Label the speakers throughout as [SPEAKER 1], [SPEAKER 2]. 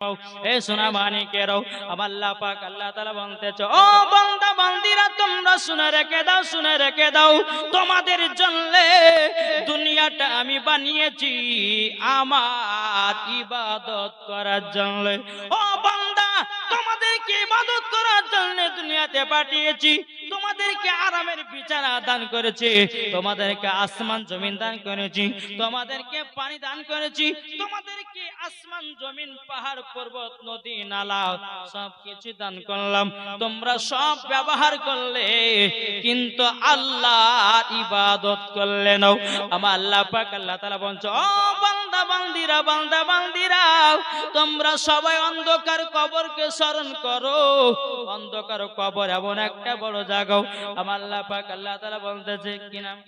[SPEAKER 1] এ সোনা মানিকেরও আমার আল্লাহ পাক আল্লাহ তাআলা বলতেছে, ও বান্দা বান্দিরা তোমরা শুনে রেখে দাও তোমাদের জন্য দুনিয়াটা আমি বানিয়েছি আমার ইবাদত করার জন্য। ও বান্দা তোমাদেরকে ইবাদত করার জন্য দুনিয়াতে পাঠিয়েছি, তোমাদেরকে আরামের বিছানা দান করেছি, তোমাদেরকে আসমান জমিন দান করেছি, তোমাদেরকে পানি দান করেছি, তোমাদেরকে আসমান জমিন পাহাড় পর্বত নদী নালা সবকিছু দান করলাম। তোমরা সব ব্যবহার করলে কিন্তু আল্লাহর ইবাদত করলে না। আমার আল্লাহ পাক আল্লাহ তাআলা বলছে, ও বান্দা বান্দিরা তোমরা সবাই অন্ধকার কবরকে স্মরণ করো। অন্ধকার কবর এমন একটা বড় জায়গা। আমার আল্লাহ পাক আল্লাহ তাআলা বলতেছে কি নাম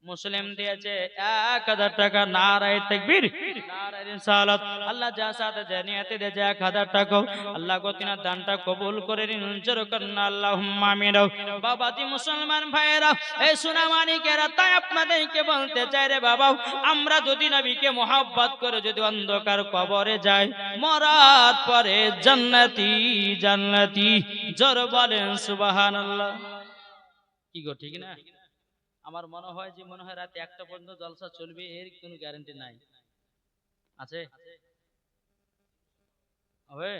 [SPEAKER 1] মুসলিম দিয়েছে 1000 টাকা। নারায়ে তাকবীর, নারায়ে রিসালাত। আল্লাহ যা সাথে জানিয়াতে দিয়েছে 1000 টাকা। আল্লাহ গো তিনার দানটা কবুল করে নিন, জোরে করুন আল্লাহুম্মা আমিন। বাবাজি মুসলমান ভাইয়েরা, এই সোনা মানিকেরা, তাই আপনাদেরকে বলতে চাই রে বাবা, আমরা যদি নবীকে মহব্বত করে যদি অন্ধকার কবরে যাই, মরার পরে জান্নাতি জান্নাতি, জোরে বলেন সুবহানাল্লাহ। কি গো ঠিক না? আমার মনে হয় রাতে 1টা পর্যন্ত জলসা চলবে, এর কোনো গ্যারান্টি নাই। আছে হবে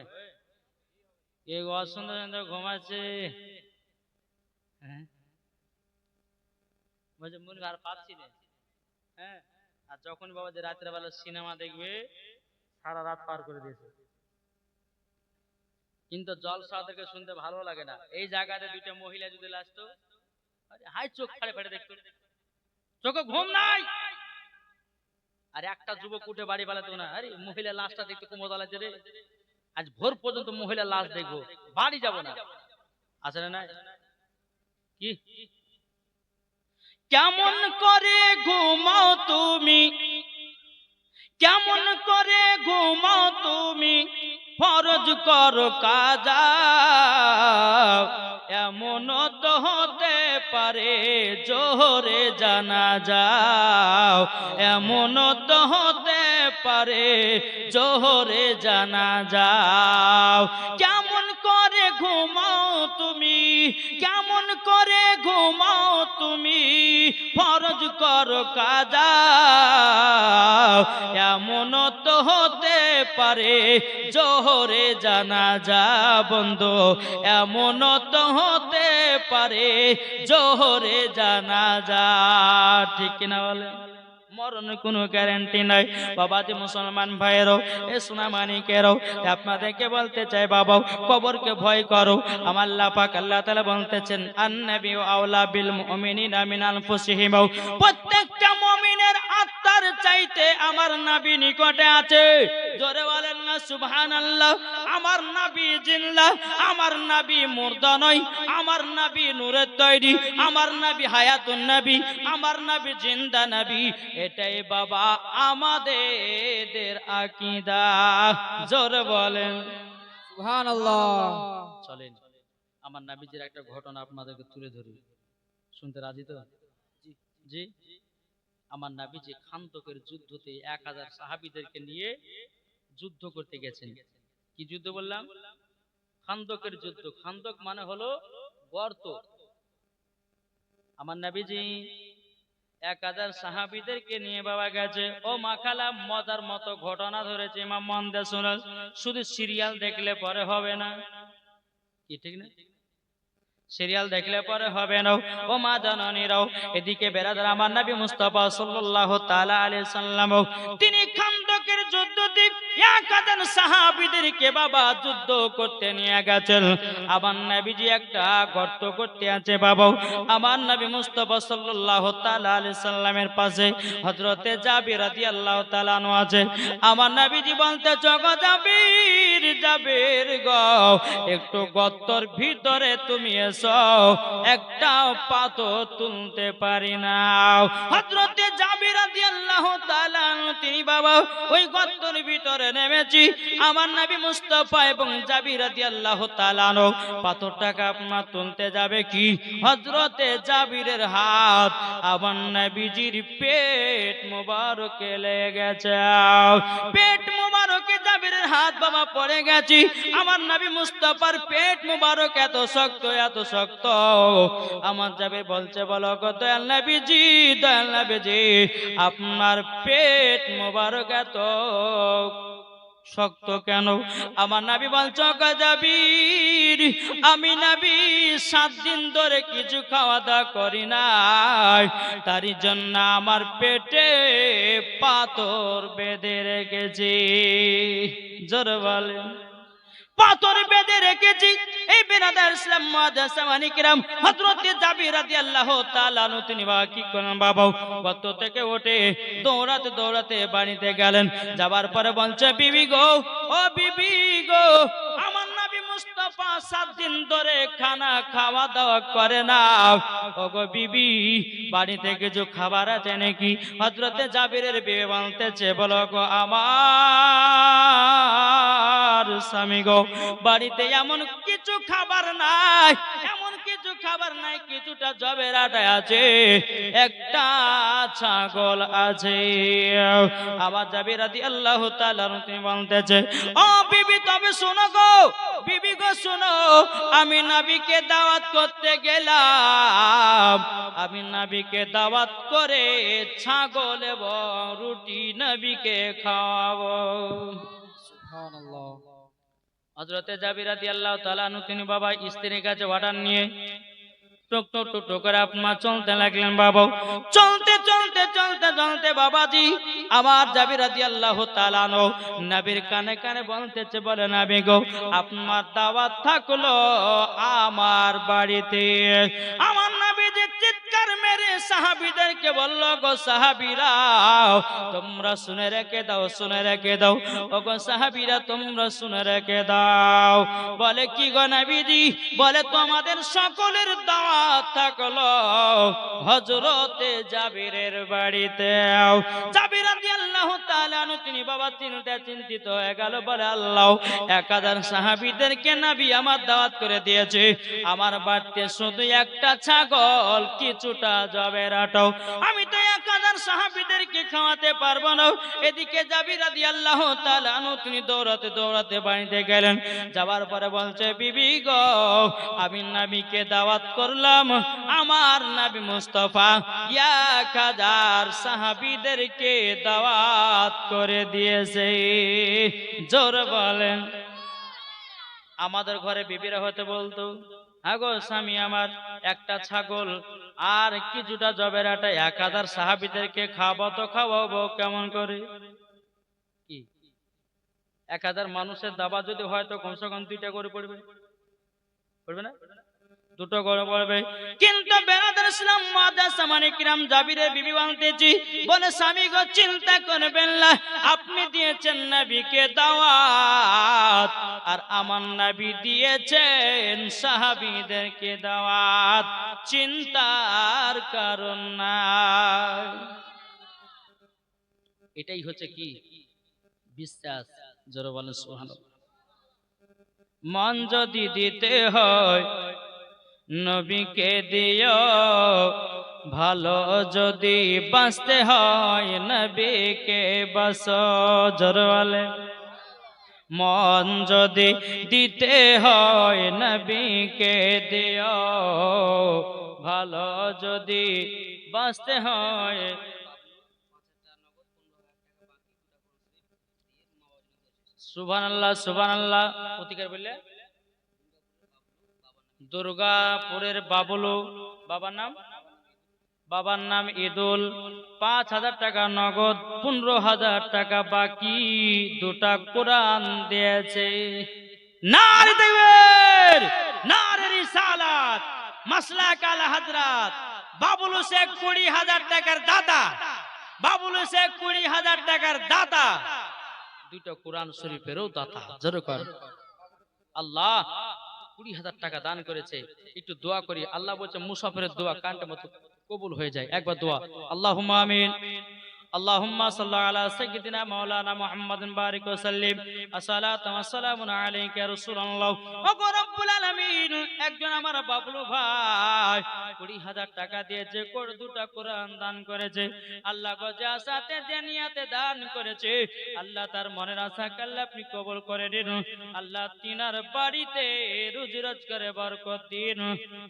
[SPEAKER 1] কে সুন্দর ঘুমাচ্ছে? হ্যাঁ বলছে মন আর পাচ্ছি না। হ্যাঁ, আর যখন বাবা যে রাতের বেলা সিনেমা দেখবে সারা রাত পার করে দিয়েছে, কিন্তু জলসা ওদেরকে শুনতে ভালো লাগে না। এই জায়গাতে 2টা মহিলা যদি আসতো, হাই চোখ ফাড়ে ফাড়ে দেখতো, চোখে ঘুম নাই। আর একটা যুবক উঠে বাড়ি পালাতো না, আরে মহিলা লাশটা দেখতে খুব মজা লাগছে রে, আজ ভোর পর্যন্ত মহিলা লাশ দেখবো, বাড়ি যাব না। আছে না? কি কেমন করে ঘুমাও তুমি, কেমন করে ঘুমাও তুমি, ফরজ করো কাজা, এমন তো হতে পারে জোহরে জানাজাও, এমন তো হতে পারে জোহরে জানাজাও। কেমন করে ঘুমাও তুমি, কেমন করে ঘুমাও তুমি, ফরজ করো কাজা, এমন তো হতে পারে জোহরে জানাজা বন্ধু, এমন তো হতে পারে জোহরে জানাজা। ঠিক কিনা বলে? মরণের কোনো গ্যারান্টি নাই। বাবাজি মুসলমান ভাইয়েরও, এ সোনা মানিকেরও, আপনাদেরকে বলতে চাই বাবা, কবরকে ভয় করো। আমার আল্লাহ পাক আল্লাহ তাআলা বলতেছেন, আন-নাবিয়্যু আওলা বিল মুমিনিনা মিন আনফুসিহিম, প্রত্যেকটা মুমিনের আত্মার চাইতে আমার নবী নিকটে আছে। জোরে বলেন না সুবহানাল্লাহ। আমার নবী জিন্দা, আমার নবী মুর্দা নয়, আমার নবী নূরের তৈরি, আমার নবী হায়াতুন নবী, আমার নবী জিন্দা নবী। এটাই বাবা আমাদের আকীদা। জোরে বলেন
[SPEAKER 2] সুবহানাল্লাহ।
[SPEAKER 1] চলেন আমার নবীজির একটা ঘটনা আপনাদেরকে তুলে ধরি, শুনতে রাজি তো? জি। আমার নবীজি খান্দকের যুদ্ধতে 1000 সাহাবীদেরকে নিয়ে যুদ্ধ করতে গেছেন। কি যুদ্ধ বললাম? খান্দকের যুদ্ধ। খান্দক মানে হলো গর্ত। আমার নবীজি 1000 সাহাবীদেরকে নিয়ে বাবা গেছে। ও মাখালা মজার মতো ঘটনা ধরেছে, ইমাম মন দিয়ে শুনুন, শুধু সিরিয়াল দেখলে পরে হবে না। কি ঠিক না? সিরিয়াল দেখলে পরে হবে না। ও মা জননীরাও, এদিকে বেরাদার, আমার নবী মুস্তাফা সাল্লাল্লাহু তাআলা আলাইহি সাল্লাম তিনি খান্দকের যুদ্ধতে 1000 সাহাবীদেরকে বাবা যুদ্ধ করতে নিয়ে গেছেন। আমার নবীজি একটা গর্ত করতে আছে বাবা। আমার নবী মুস্তাফা সাল্লাল্লাহু তাআলা আলাইহি সাল্লামের পাশে হযরতে জাবির রাদিয়াল্লাহু তাআলা আনহু আছে। আমার নবীজি বলতে, জগৎ জাবির গো, একটু গর্তর ভিতরে তুমি একটা পাথর তুলতে পারি না। হযরতে জাবির রাদিয়াল্লাহু তাআলা তিনি বাবা ওই গর্তের ভিতরে নেমেছি। আমার নবী মুস্তাফা এবং জাবির রাদিয়াল্লাহু তাআলা পাথরটাকে আপনার তুলতে যাবে কি, হযরতে জাবিরের হাত আমার নবীজির পেট মোবারকে লেগে গেছে। পেট মোবারক মুবারকে জাবিরের হাত বাবা পড়ে গেছি, আমার নবী মুস্তাফার পেট মুবারক এত শক্ত এত শক্ত। আমার জাবির বলছে, বলো গো দয়াল নবীজি আপনার পেট মুবারক এত শক্ত কেন? আমার নবী বলছে, গো জাবির আমি নবী 7 দিন ধরে কিছু খাওয়া দাওয়া করি নাই, তারই জন্য আমার পেটে পাথর বেঁধে রেখেছি। জোরে বলেন, পাথর বেঁধে রেখেছি। এই বিরাদার ইসলাম মুআজ্জাসামানি কিরাম, হযরত জাবির রাদিয়াল্লাহু তাআলা আনহু তিনি কি করেন বাবা, গত থেকে উঠে দৌড়াতে দৌড়াতে বাড়িতে গেলেন। যাবার পরে বলছে, বিবি গো, ও বিবি গো, আমার নবী মুস্তাফা 7 দিন ধরে খানা খাওয়া দাওয়া করে না। ও গো বিবি, বাড়িতে কিছু খাবার আছে নাকি? হযরতে জাবিরের বিবি বলতেছে, বলো গো আমার স্বামী গো, বাড়িতে এমন কিছু খাবার নাই, এমন কিছু খাবার নাই, কিছুটা জবের আটা আছে, একটা ছাগল আছে। আবার জাবির রাদিয়াল্লাহু তাআলা তিনি বলতেছে, ও বিবি তবে শোনো গো, বিবি গো শোনো, আমি নবীকে দাওয়াত করতে গেলাম, আমি নবীকে দাওয়াত করে ছাগল এবং রুটি নবীকে খাওয়াবো।
[SPEAKER 2] সুবহানাল্লাহ।
[SPEAKER 1] হযরতে জাবির রাদিয়াল্লাহু তাআলা আনহু তিনি বাবা স্ত্রীর কাছে অর্ডার নিয়ে টুক টুক টুক টুক করে আপনার চলতে লাগলেন। বাবা চলতে চলতে চলতে চলতে বাবাজি আমার জাবির রাদিয়াল্লাহু তাআলা আনহু নবীর কানে কানে বলতেছে, বলে নবী গো আপনার দাওয়াত থাকলো আমার বাড়িতে। আমার নবী যে চিৎকার মেরে সাহাবীদেরকে বলল, গো সাহাবীরা তোমরা শুনে রেখে দাও, শুনে রেখে দাও, ও গো সাহাবীরা তোমরা শুনে রেখে দাও। বলে কি গো নবীজি? বলে তোমাদের সকলের দাওয়াত থাকলো হযরতে জাবিরের বাড়িতে। জাবির রাদিয়াল্লাহু তাআলা আনহু তিনি বাবা চিন্তিত হয়ে গেল। বলে আল্লাহ, 1000 সাহাবীদেরকে নবী আমার দাওয়াত করে দিয়েছে, আমার বাড়িতে শুধু একটা ছাগল কিছুটা জবের আটাও, আমি তো 1000 সাহাবীদেরকে খাওয়াতে পারবো না। এদিকে জাবির রাদিয়াল্লাহু তাআলা আনহু তিনি দৌড়াতে দৌড়াতে বাড়িতে গেলেন। যাবার পরে বলছে, বিবি গো আমি নবীকে দাওয়াত করলাম, আমার নবী মুস্তাফা 1000 সাহাবীদেরকে দাওয়াত করে দিয়েছে। জোরে বলেন। আমাদের ঘরে বিবিরা হতে বলতো, আগো স্বামী আমার একটা ছাগল আর কিছুটা জবের আটা 1000 সাহাবীদেরকে খাওয়াবো, তো খাওয়াবো কেমন করে? কি 1000 মানুষের দাবা যদি হয় তো কমসে কম 2টা করে পড়বে, পড়বে না? 2টো করে পড়বে। কিন্তু বেরাদার ইসলাম মুআজ্জাসামানি কিরাম জাবিরের বিবি বলতেছি, বলে স্বামী গো চিন্তা করবেন না, আপনি দিয়েছেন নবীকে দাওয়াত, আর আমার নবী দিয়েছেন সাহাবীদেরকে দাওয়াত, চিন্তার কারণ নাই। এটাই হচ্ছে কি বিশ্বাস। জোরে বলেন সুবহানাল্লাহ। মন যদি দিতে হয় নবীকে দিও, ভালো যদি বাঁচতে হয় নবীকে বাঁচো। জোরে বলেন। মন যদি দিতে হয় নবীকে দিও, ভালো যদি বাঁচতে হয়। সুবহানাল্লাহ সুবহানাল্লাহ। প্রতিকার বললে দুর্গাপুরের বাবুলু, বাবার নাম ঈদুল, 5000 টাকা নগদ, 15000 টাকা বাকি, 2টা কোরআন দিয়েছে। নারে তাকবীর, নারে রিসালাত, মাসলাক আলা হযরত বাবুলু শেখ 20000 টাকার দাতা, বাবুলু শেখ 20000 টাকার দাতা, 2টা কোরআন শরীফেরও দাতা। জোরে কর আল্লাহ 20000 টাকা দান করেছে। একটু দোয়া করি, আল্লাহ বলছে মুসাফিরের দোয়া কানটা মতো কবুল হয়ে যায়। একবার দোয়া, আল্লাহুম্মা আমিন, اللهم صل على سيدنا مولانا محمد بارك وسلم الصلاة والسلام عليك يا رسول الله ওগো রব্বুল আলামিন একজন আমার বাবলু ভাই 20,000 টাকা দিয়েছে কোর দুটো কোরআন দান করেছে আল্লাহ গো যা সাথে যে নিয়াতে দান করেছে আল্লাহ তার মনের আশা আল্লাহ আপনি কবুল করে নিন আল্লাহ তিনার বাড়িতে রুজি রোজগারে বরকত দিন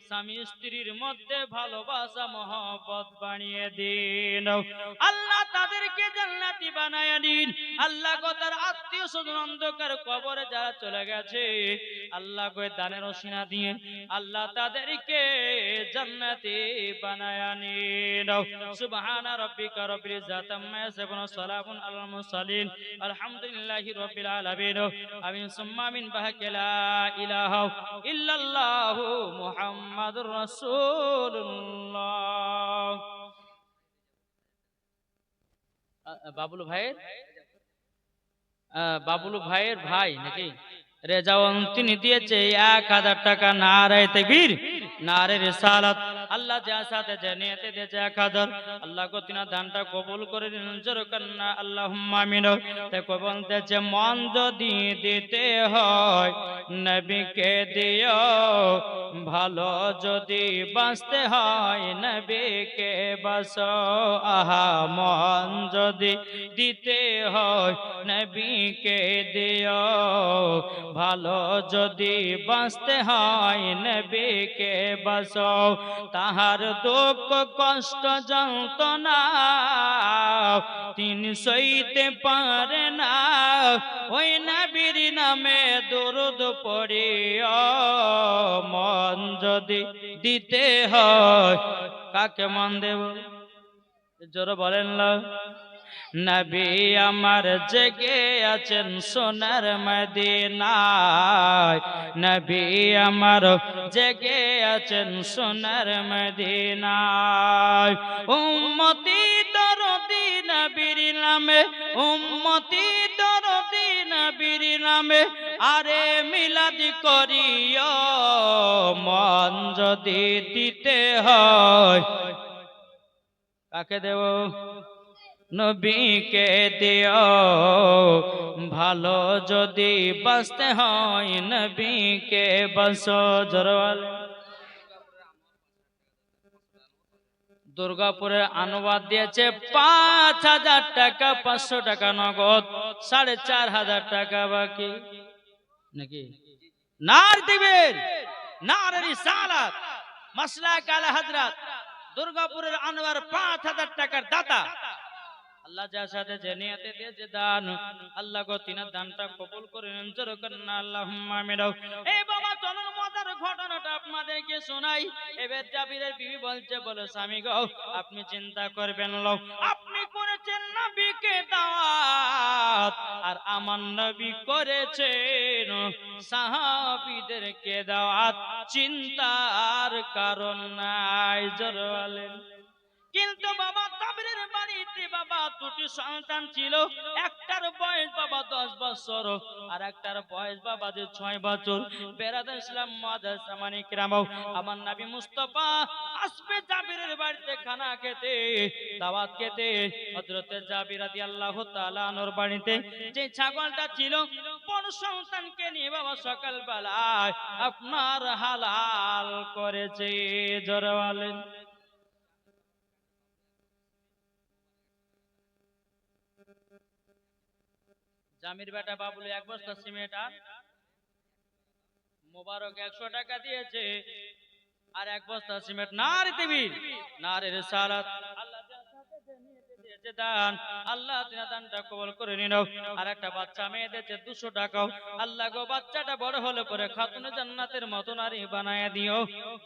[SPEAKER 1] স্বামী স্ত্রীর মধ্যে ভালোবাসা মহব্বত বানিয়ে দিন আল্লাহ তাদেরকে জান্নাতি বানায় দিন আল্লাহ গো তার আত্মীয় স্বজন অন্ধকার কবরে যারা চলে গেছে আল্লাহ গো দানের ওসিলা দিয়ে আল্লাহ তাদেরকে জান্নাতি বানায় নিন সুবহানা রাব্বিকা রব্বিল ইজ্জাতি আম্মা ইয়াসিফুন সালামুন আলাল মুরসালিন আলহামদুলিল্লাহি রাব্বিল আলামিন আমিন সুম্মা আমিন বাহাকা লা ইলাহা ইল্লাল্লাহু মুহাম্মাদুর রাসূলুল্লাহ বাবুলু ভাইয়ের ভাই নাকি রেজাওয়ান তিনি দিয়েছে 1000 টাকা নারায়ে তাকবীর নারে রিসালাত আল্লাহ যা সাথে জানিয়েতে দিয়েছে 1000 আল্লাহ গো তিনা দানটা কবুল করে নিন জোরে কান্না আল্লাহুম্মা আমিন তে কবুল দেছে মন যদি দিতে হয় নবীকে দিও ভালো যদি বাঁচতে হয় নবীকে বাঁচো আহা মন যদি দিতে হয় নবীকে দিও ভালো যদি বাঁচতে হয় নবীকে বাঁচো তাহার দুঃখ কষ্ট যন্ত্রণা তিনি সইতে পারে না ওই নবীর নামে দরুদ পড়িও মন যদি দিতে হয় কাকে মন দেব জোরে বলেন না নবী আমার জেগে আছেন সোনার মদিনায় নবী আমার জেগে আছেন সোনার মদিনায় উম্মতি দরদি নবীর নামে উম্মতি দরদি নবীর নামে আরে মিলাদ করিও মন যদি দিতে হয় কাকে দেব নবীকে দিও ভালো যদি বাঁচতে হয় নবীকে বাঁচো জোরওয়াল দুর্গাপুরের অনুবাদ দিয়েছে 5,000 টাকা 500 টাকা নগদ 4,500 টাকা বাকি নাকি নার দিবেন নার রিসালাত মাসলাক আলা হযরত দুর্গাপুরের আনোয়ার 5,000 টাকার দাতা আল্লাহ যা সাথে যে নিয়তে দিয়েছে দান আল্লাহ গো তিনার দানটা কবুল করে নিন জোরে করেন আল্লাহুম্মা আমিন এই বাবা চলুন মজার ঘটনাটা আপনাদেরকে শোনাই এবার জাবিরের বিবি বলছে বলে স্বামী গো আপনি চিন্তা করবেন না আপনি করেছেন নবীকে দাওয়াত আর আমার নবী করেছেন সাহাবীদেরকে দাওয়াত চিন্তার কারণ নাই জোরে বলেন কিন্তু বাবা তাবরের বাড়িতে বাবা দুটি সন্তান ছিল একটার বয়স বাবা 10 বছর আর একটার বয়স বাবা 6 বছর বেরাদার ইসলাম মুআদ্দাস সামানি কিরাম আমার নবী মুস্তাফা আসবে জাবিরের বাড়িতে খানা খেতে দাওয়াত খেতে হযরত জাবির রাদিয়াল্লাহু তাআলা আনহর বাড়িতে যে ছাগলটা ছিল বড় সন্তানকে নিয়ে বাবা সকাল বেলায় আপনার হালাল করেছে জোরে বলেন জামির বেটা বাবুল 1 বস্তা সিমেন্ট আর মোবারক 100 টাকা দিয়েছে আর 1 বস্তা সিমেন্ট নারে তাকবীর নারে রিসালাত আল্লাহ যা সাথে নিয়েতে দিয়েছে দান আল্লাহ তিনা দানটা কবুল করে নিন আর একটা বাচ্চা মেয়ে দিয়েছে 200 টাকা আল্লাহ গো বাচ্চাটা বড় হলে পরে খাতুনে জান্নাতের মত নারী বানায়া দিও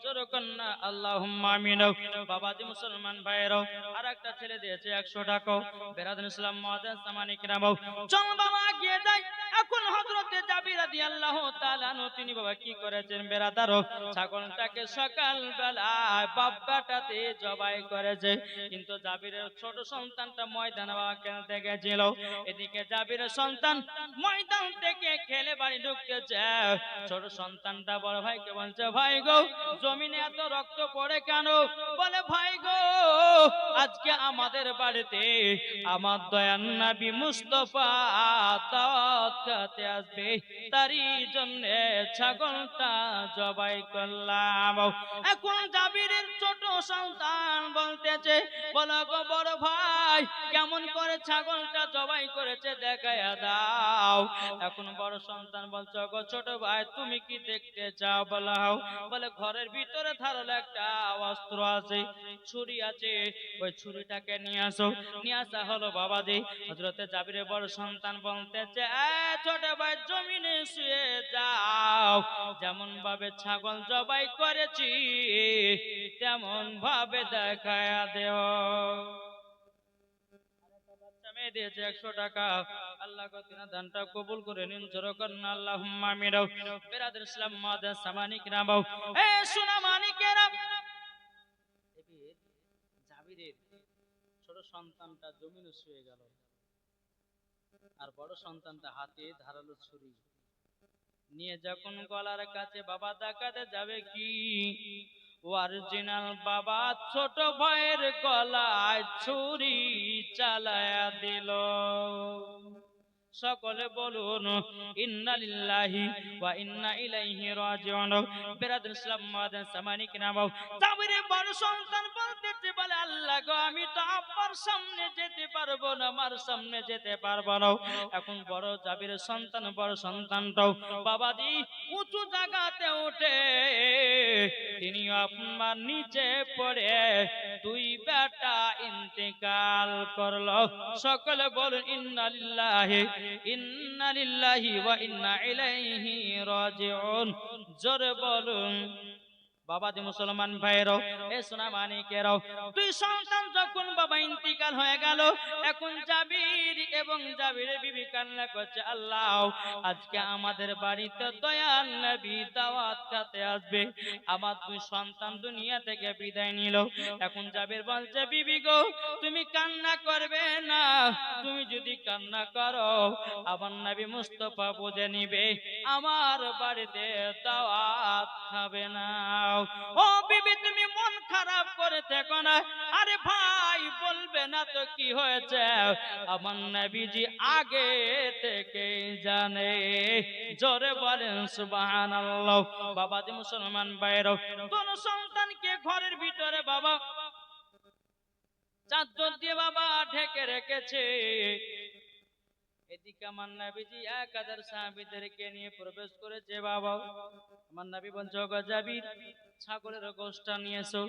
[SPEAKER 1] জোরে কন্না আল্লাহুম্মা আমিন বাবাজি মুসলমান ভাইরা আর একটা ছেলে দিয়েছে 100 টাকা বেরাদার ইসলাম মুআদ্দাস সামানি কিরাম চল বাবা গিয়ে যাই এখন হযরতে জাবির রাদিয়াল্লাহু তাআলা আনহু তিনি বাবা কি করেছেন বেরাদার ছাগলটাকে সকাল বেলায় বাব্বাটাতে জবাই করেছে কিন্তু জাবিরের ছোট সন্তানটা ময়দানে বাবা খেলতে গেছিল এদিকে জাবিরের সন্তান ময়দান থেকে খেলে মেরে বাড়ি ঢুকতেছে। ছোট সন্তানটা বড় ভাইকে বলছে, ভাই গো জমিনে এত রক্ত পড়ে কেন? বলে, ভাই গো আজকে আমাদের বাড়িতে আমার দয়ার নবী মুস্তাফা দাওয়াত খেতে আসবে, তারই জন্য ছাগলটা জবাই করলাম। এখন জাবিরের ছোট সন্তান বলতেছে, বলো গো বড় ভাই কেমন করে ছাগলটা জবাই করেছে দেখায়া দাও। এখন বড় সন্তান বলছে, গো ছোট ভাই তুমি কি দেখতে চাও বলাও। বলে, ঘরের ভিতরে ধারালো একটা অস্ত্র আছে, ছুরি আছে, ওই ছুরিটাকে নিয়ে আসো। নিয়ে আসা হলো বাবাজি। হযরতে জাবিরের বড় সন্তান বলতেছে, ছোট ভাই জমিনে শুয়ে যাও, যেমন ভাবে ছাগল জবাই করেছি তেমন ভাবে দেখায়া দেও। মেয়ে দিয়েছে 100 টাকা, আল্লাহ কতিনা দানটা কবুল করে নিন, জোরে করুন আল্লাহুম্মা আমিন। বেরাদর ইসলাম মাদান সামানিক রামাও, সোনা মানিকেরা, জাবিরের ছোট সন্তানটা জমিনে শুয়ে গেল, আর বড় সন্তানটা হাতে ধারালো ছুরি নিয়ে যখন গলার কাছে বাবা দেখাতে যাবে, কি অরিজিনাল বাবা ছোট ভাইয়ের গলায় ছুরি চালায়া দিল। সকলে বলুন ইন্না লিল্লাহি ওয়া ইন্না ইলাইহি রাজিউন। বেরাদর ইসলাম মাদান সামানিক নামাও। জাবিরের বড় সন্তান বলতেছে, বলে আল্লাহ গো আমি তো আব্বার সামনে যেতে পারবো না, আমার সামনে যেতে পারবো না। এখন বড় জাবিরের সন্তান বড় সন্তানটাও বাবাজি উঁচু জায়গাতে উঠে তিনি আপনার নিচে পড়ে দুই বেটা ইন্তেকাল করলো। সকলে বলুন ইন্না লিল্লাহি ওয়া ইন্না ইলাইহি রাজিউন। জোরে বলুন। বাবাজি মুসলমান ভাইরাও, এ সোনা মানিকেরাও, দুই সন্তান যখন বাবা ইন্তিকাল হয়ে গেল, এখন জাবির এবং জাবিরের বিবি কান্না করছে, আল্লাহ আজকে আমাদের বাড়িতে দয়াল নবী দাওয়াত খেতে আসবে, আমার দুই সন্তান দুনিয়া থেকে বিদায় নিল। এখন জাবির বলছে, বিবি গো তুমি কান্না করবে না, তুমি যদি কান্না করো আমার নবী মুস্তাফা বুঝে নিবে আমার বাড়িতে দাওয়াত খাবে না। ও বিবি তুমি মন খারাপ করে থেকো না। আরে ভাই বলবে না তো কি হয়েছে, আমার নবীজি আগে থেকে জানে। জোরে বলেন সুবহানাল্লাহ। বাবাজি মুসলমান ভাইরাও, কোন সন্তানকে ঘরের ভিতরে বাবা চাদর দিয়ে বাবা ঢেকে রেখেছে। এদিকে আমার নবীজি 1000 সাহাবীদেরকে নিয়ে প্রবেশ করেছে। বাবা আমার নবী বলছে, ওগো জাবির ছাগলের গোশতটা নিয়ে এসো,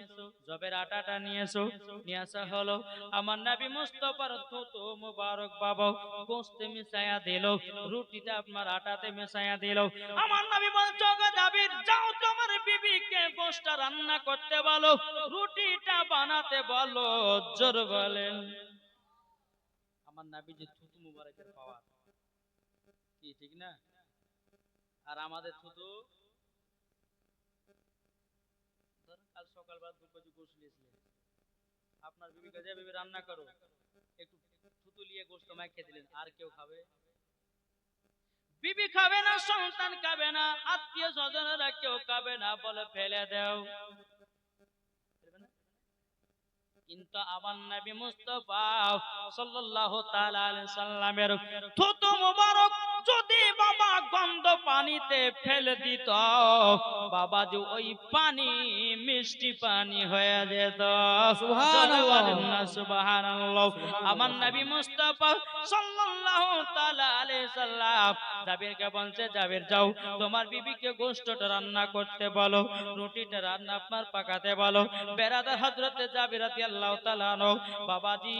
[SPEAKER 1] জবের আটাটা নিয়ে এসো। নিয়ে আসা হলো। আমার নবী মুস্তাফার থুতু মুবারক বাবা গোশতে মিশায়া দিল, রুটিটা আপনার আটাতে মিশায়া দিল। আমার নবী বলছে, ওগো জাবির যাও তোমার বিবিকে গোশতটা রান্না করতে বলো, রুটিটা বানাতে বলো। জোর বলেন। আমার নবীজি থুতু মুবারকের পাওয়ার কি ঠিক না? আর আমাদের থুতু কাল সকালবেলা 2 বাজে গোশত নিয়েছিলেন, আপনার বিবিকে যে বিবি রান্না করো একটু থুতু লিয়ে গোশত মাখিয়ে দিলেন, আর কেউ খাবে? বিবি খাবে না, সন্তান খাবে না, আত্মীয় স্বজনেরা কেউ খাবে না, বলে ফেলে দাও। কিন্তু আমার নবী মুস্তাফা সাল্লাল্লাহু তাআলা আলাইহি সাল্লামের থুতু মুবারক যদি বাবা গন্ধ পানিতে ফেলে দিত, বাবাজি ওই পানি মিষ্টি পানি হয়ে যেত। সুবহানাল্লাহ সুবহানাল্লাহ। আমার নবী মুস্তাফা সাল্লাল্লাহু তাআলা আলাইহি সাল্লাম জাবিরকে বলছে, জাবির যাও তোমার বিবিকে গোশতটা রান্না করতে বলো, রুটিটা রান্না আপনার পাকাতে বলো। বেরাদার হযরতে জাবির রাদিয়াল্লাহু তাআলা আনহু বাবাজি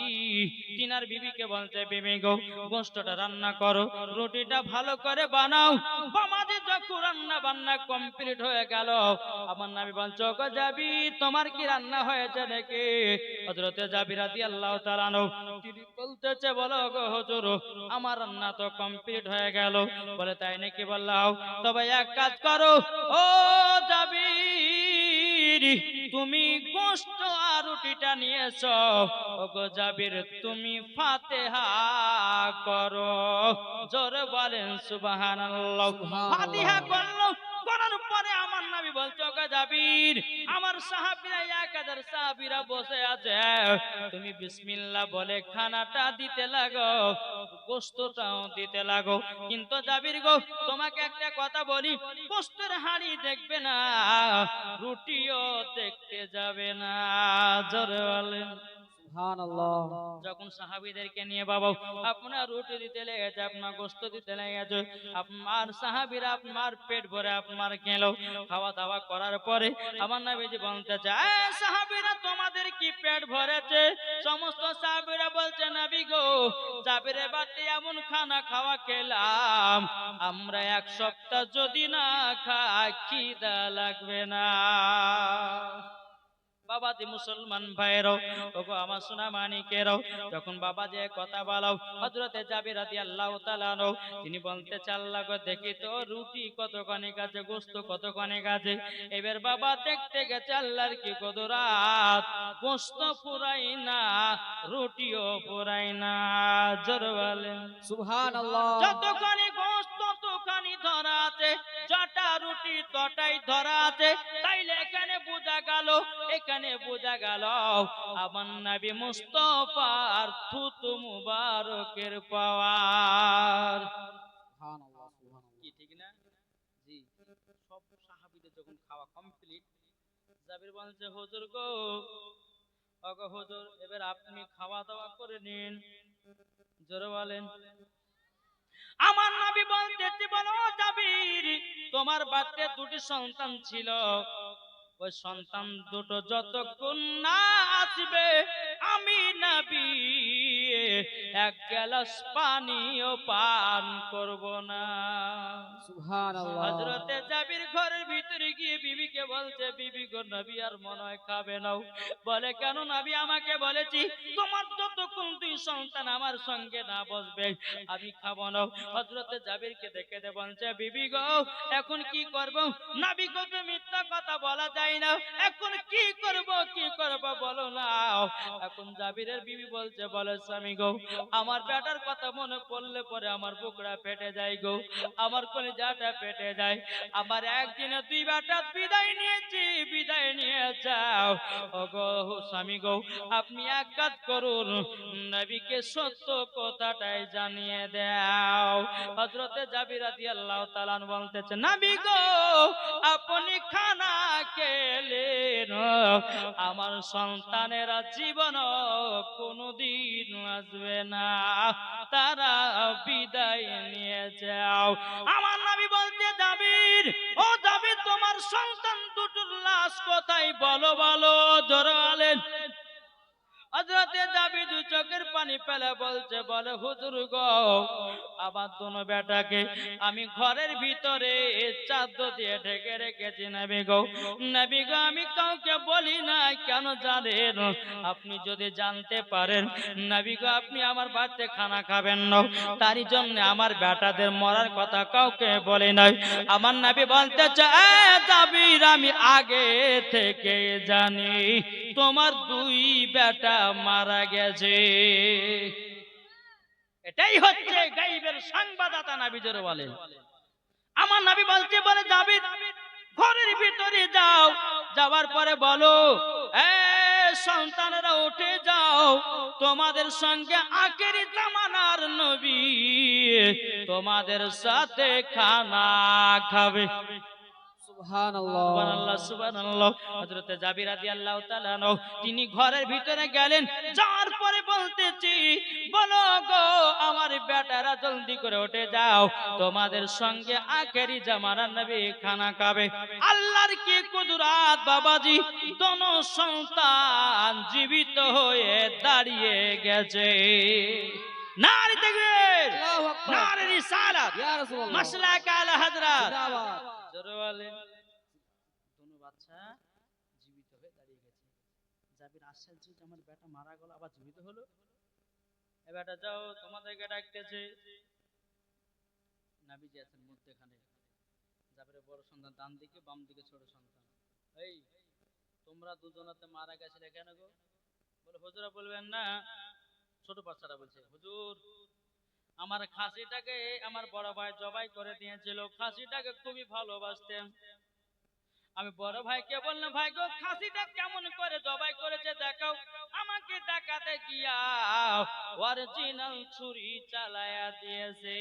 [SPEAKER 1] তিনার বিবিকে বলছে, বিবি গো গোশতটা রান্না করো, রুটিটা ভালো করে বানাও। বাবাজি যখন রান্না বান্না কমপ্লিট হয়ে গেল, আমার নবী বলছে, ওগো জাবির তোমার কি রান্না হয়েছে নাকি? হযরতে জাবির রাদিয়াল্লাহু তাআলা আনহু তিনি বলতেছে, বলো গো হুজুর আমার রান্না তো কমপ্লিট হয়ে গেল। বলে, তাই নাকি? বললাম তবে এক কাজ করো ও জাবির, তুমি গোশত আর রুটিটা নিয়েছো, ওগো জাবির তুমি ফাতিহা করো। জোরে বলেন সুবহানাল্লাহ। ফাতিহা করলো, করার পরে আমার নবী বলছে, ওগো জাবির, আমার সাহাবীরা 1000 সাহাবীরা বসে আছে, তুমি বিসমিল্লাহ বলে খানাটা দিতে লাগো, গোশতটাও দিতে লাগো। কিন্তু জাবির গো, তোমাকে একটা কথা বলি, গোশতের হাঁড়ি দেখবে না, রুটিও দেখতে যাবে না। জোরে বলেন
[SPEAKER 2] সুবহানাল্লাহ।
[SPEAKER 1] যখন সাহাবীদেরকে নিয়ে বাবা আপনার রুটি দিতে লেগেছে, আপনার গোশত দিতে লেগেছে, আপনার সাহাবীরা আপনার পেট ভরে আপনার খেলো। খাওয়া দাওয়া করার পরে আমার নবীজি বলতে চায়, সাহাবীরা তোমাদের কি পেট ভরেছে? সমস্ত সাহাবীরা বলছে, নবী গো, জাবিরের বাড়িতে এমন খানা খাওয়া খেলাম, আমরা 1 সপ্তাহ যদি না খাই খিদা লাগবে না। বাবাজি মুসলমান ভাইরাও, ওগো আমার সোনা মানিকেরাও, যখন বাবাজি কথা বলাও, হযরতে জাবির রাদিয়াল্লাহু তাআলা আনহু তিনি বলতে চাল্লা গো, দেখি তো রুটি কতখানি আছে, গোশত কতখানি আছে। এবার বাবা দেখতে গেছে, আল্লাহর কি কুদরত, গোশত পুরাই না, রুটিও পুরাই না। জোরে বলেন
[SPEAKER 2] সুবহানাল্লাহ।
[SPEAKER 1] যতখানি গোশত ততখানি ধরা আছে, যটা রুটি তটাই ধরা আছে। তাইলে এখানে বোঝা গেল, আমার নবী মুস্তাফার থুতু মুবারকের পাওয়ার।
[SPEAKER 2] সুবহানাল্লাহ, সুবহানাল্লাহ।
[SPEAKER 1] কি ঠিক না? জি। সব সাহাবীদের যখন খাওয়া কমপ্লিট, জাবির বলছে, হুজুর গো, ওগো হুজুর, এবার আপনি খাওয়া দাওয়া করে নিন। জোরে বলেন। আমার নবী বলতেছে, বলো জাবির, তোমার বাড়িতে 2টি সন্তান ছিল, ওই সন্তান দুটো যতক্ষণ না আসবে আমি নবী 1 গ্লাস পানিও পান করব না।
[SPEAKER 2] সুবহানাল্লাহ।
[SPEAKER 1] হযরতে জাবির ঘরের ভিতরে গিয়ে বিবিকে বলছে, বিবি গো, নবী আর মনে হয় খাবে না। বলে, কেন? নবী আমাকে বলেছি তোমার যতক্ষণ 2 সন্তান আমার সঙ্গে না বসবে আমি খাবো না। হযরতে জাবিরকে দেখে বলছে, বিবি গো, এখন কি করব? নবী গো, তুমি মিথ্যা কথা বলা যায় না, এখন কি করব বলো না। এখন জাবিরের বিবি বলছে, বলে, স্বামী গো, আমার বেটার কথা মনে পড়লে পরে আমার বুকটা ফেটে যায় গো, আমার কলিজাটা ফেটে যায়। আমার একদিনে 2 বেটা বিদায় নিয়েছি, বিদায় নিয়ে যাও। ওগো স্বামী গো, আপনি এক কাজ করুন, নবীকে সত্য কথাটাই জানিয়ে দাও। হযরতে জাবির রাদিয়াল্লাহু তাআলা বলতেছে, নবী গো, আপনি খানা খেলেন, আমার সন্তানেরা জীবন কোনদিন আসবে না, তারা বিদায় নিয়ে যাও। আমার নবী বলতে, জাবির, ও জাবির, তোমার সন্তান দুটোর লাশ কোথায়? বলো বলো, জোরে বলেন। হযরতে জাবির 2 চোখের পানি ফেলে বলছে, বলে, হুজুর গো, আমার 2 বেটাকে আমি ঘরের ভিতরে চাদর দিয়ে ঢেকে রেখেছি নবী গো। নবী গো, আমি কাউকে বলি না, কেন জানেন? আপনি যদি জানতে পারেন নবী গো, আপনি আমার বাড়িতে খানা খাবেন না, তারই জন্য আমার বেটাদের মরার কথা কাউকে বলি নাই। আমার নবী বলতে চায়, জাবির, আমি আগে থেকে জানি তোমার 2 বেটা মারা গেছে। এটাই হচ্ছে গায়বের সংবাদদাতা নবী, জোরে বলেন। আমার নবী বলতে, বলে, জাবির, ঘরের ভিতরে যাও, যাওয়ার পরে বলো, সন্তানেরা উঠে যাও, তোমাদের সঙ্গে আখেরি জামানার নবী তোমাদের সাথে খানা খাবে।
[SPEAKER 2] সুবহানাল্লাহ।
[SPEAKER 1] সুবহানাল্লাহ, সুবহানাল্লাহ। হযরতে জাবির রাদিয়াল্লাহু তাআলা আনহু তিনি ঘরের ভিতরে গেলেন, যাওয়ার পরে বলতেছি, বলো গো, আমার বেটারা জলদি করে উঠে যাও, তোমাদের সঙ্গে আখেরি জামানার নবী খানা খাবে। আল্লাহর কি কুদরত বাবাজি, দোনো সন্তান জীবিত হয়ে দাঁড়িয়ে গেছে। নারে তাকবীর,
[SPEAKER 2] আল্লাহু আকবার।
[SPEAKER 1] নারে রিসালাত,
[SPEAKER 2] ইয়া রাসূলুল্লাহ।
[SPEAKER 1] মাসলাক আলা হযরত।
[SPEAKER 2] জিন্দাবাদ।
[SPEAKER 1] জোরে বলেন। দোনো বাচ্চা জীবিত হয়ে দাঁড়িয়ে গেছে। জাবির আশ্চর্য যে আমার বেটা মারা গেল, আবার জীবিত হলো। এ বেটা যাও, তোমাদেরকে ডাকতেছে। নবীজি আছেন মধ্যখানে, জাবিরের বড় সন্তান ডান দিকে, বাম দিকে ছোট সন্তান। এই তোমরা দুজনাতে মারা গেছিলে কেন গো? বলে হুজুরা বলবেন না, ছোট বাচ্চাটা বলছে, হুজুর আমার খাসিটাকে আমার বড় ভাই জবাই করে দিয়েছিল, খাসিটাকে খুবই ভালোবাসতেন। আমি বড় ভাইকে বললাম, ভাই গো খাসিটা কেমন করে জবাই করেছে দেখাও। আমাকে দেখাতে গিয়া অরিজিনাল ছুরি চালায়া দিয়েছে।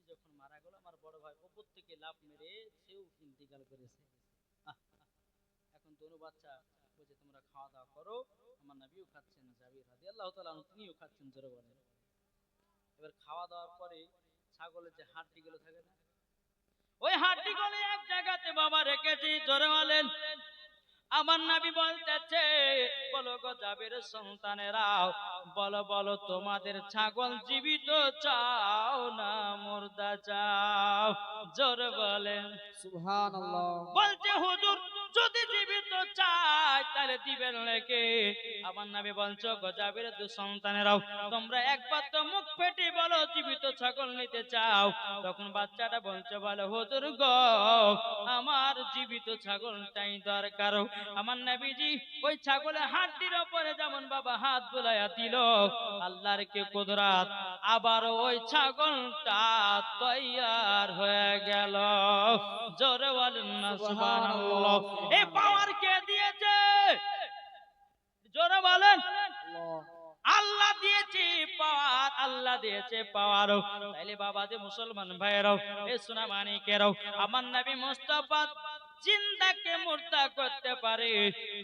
[SPEAKER 1] যখন মারা গেল আমার বড় ভাই উপর থেকে লাফ মেরে সেও ইন্তিকাল করেছে। এখন দোনো বাচ্চা বলছে তোমরা খাওয়া দাওয়া করো, আমার নবীও খাচ্ছেন, জাবির রাদিয়াল্লাহু তাআলা আনহু তিনিও খাচ্ছেন, জোরে বলেন। এবার খাওয়া দাওয়ার পরে ছাগলের যে হাড্ডিগুলো থাকে না, ওই হাড্ডিগুলো এক জায়গাতে বাবা রেখেছি, জোরে বলেন। আমার নবী বলতেছে, বলো গো জাবির সন্তানেরা, বলো বলো তোমাদের ছাগল জীবিত চাও না মুর্দা চাও? জোরে বলেন
[SPEAKER 2] সুবহানাল্লাহ।
[SPEAKER 1] বলছে হুজুর যদি জীবিত চাই তাহলে দিবেন নাকি? আমার নবী বলছো গো জাবির সন্তানেরাও, তোমরা একবার তো মুখ ফেটে বলো জীবিত ছাগল নিতে চাও। তখন বাচ্চাটা বলছে, বলো হুজুর গো আমার জীবিত ছাগলটাই দরকার। আমার নবীজি ওই ছাগলের হাড্ডির উপরে যেমন বাবা হাত বুলাইয়া দিল, আল্লাহর কি কুদরত, আবার ওই ছাগলটা তৈয়ার হয়ে গেল। জোরে বলেন না সুবহানাল্লাহ। এই পাওয়ার কে দিয়েছে? জোরে বলেন। আল্লাহ দিয়েছে পাওয়ার, আল্লাহ দিয়েছে পাওয়ার। তাইলে বাবা যে মুসলমান ভাইরাও, এ সোনা মানিকেরাও, আমার নবী মুস্তাফা জিন্দাকে মুর্দা করতে পারে,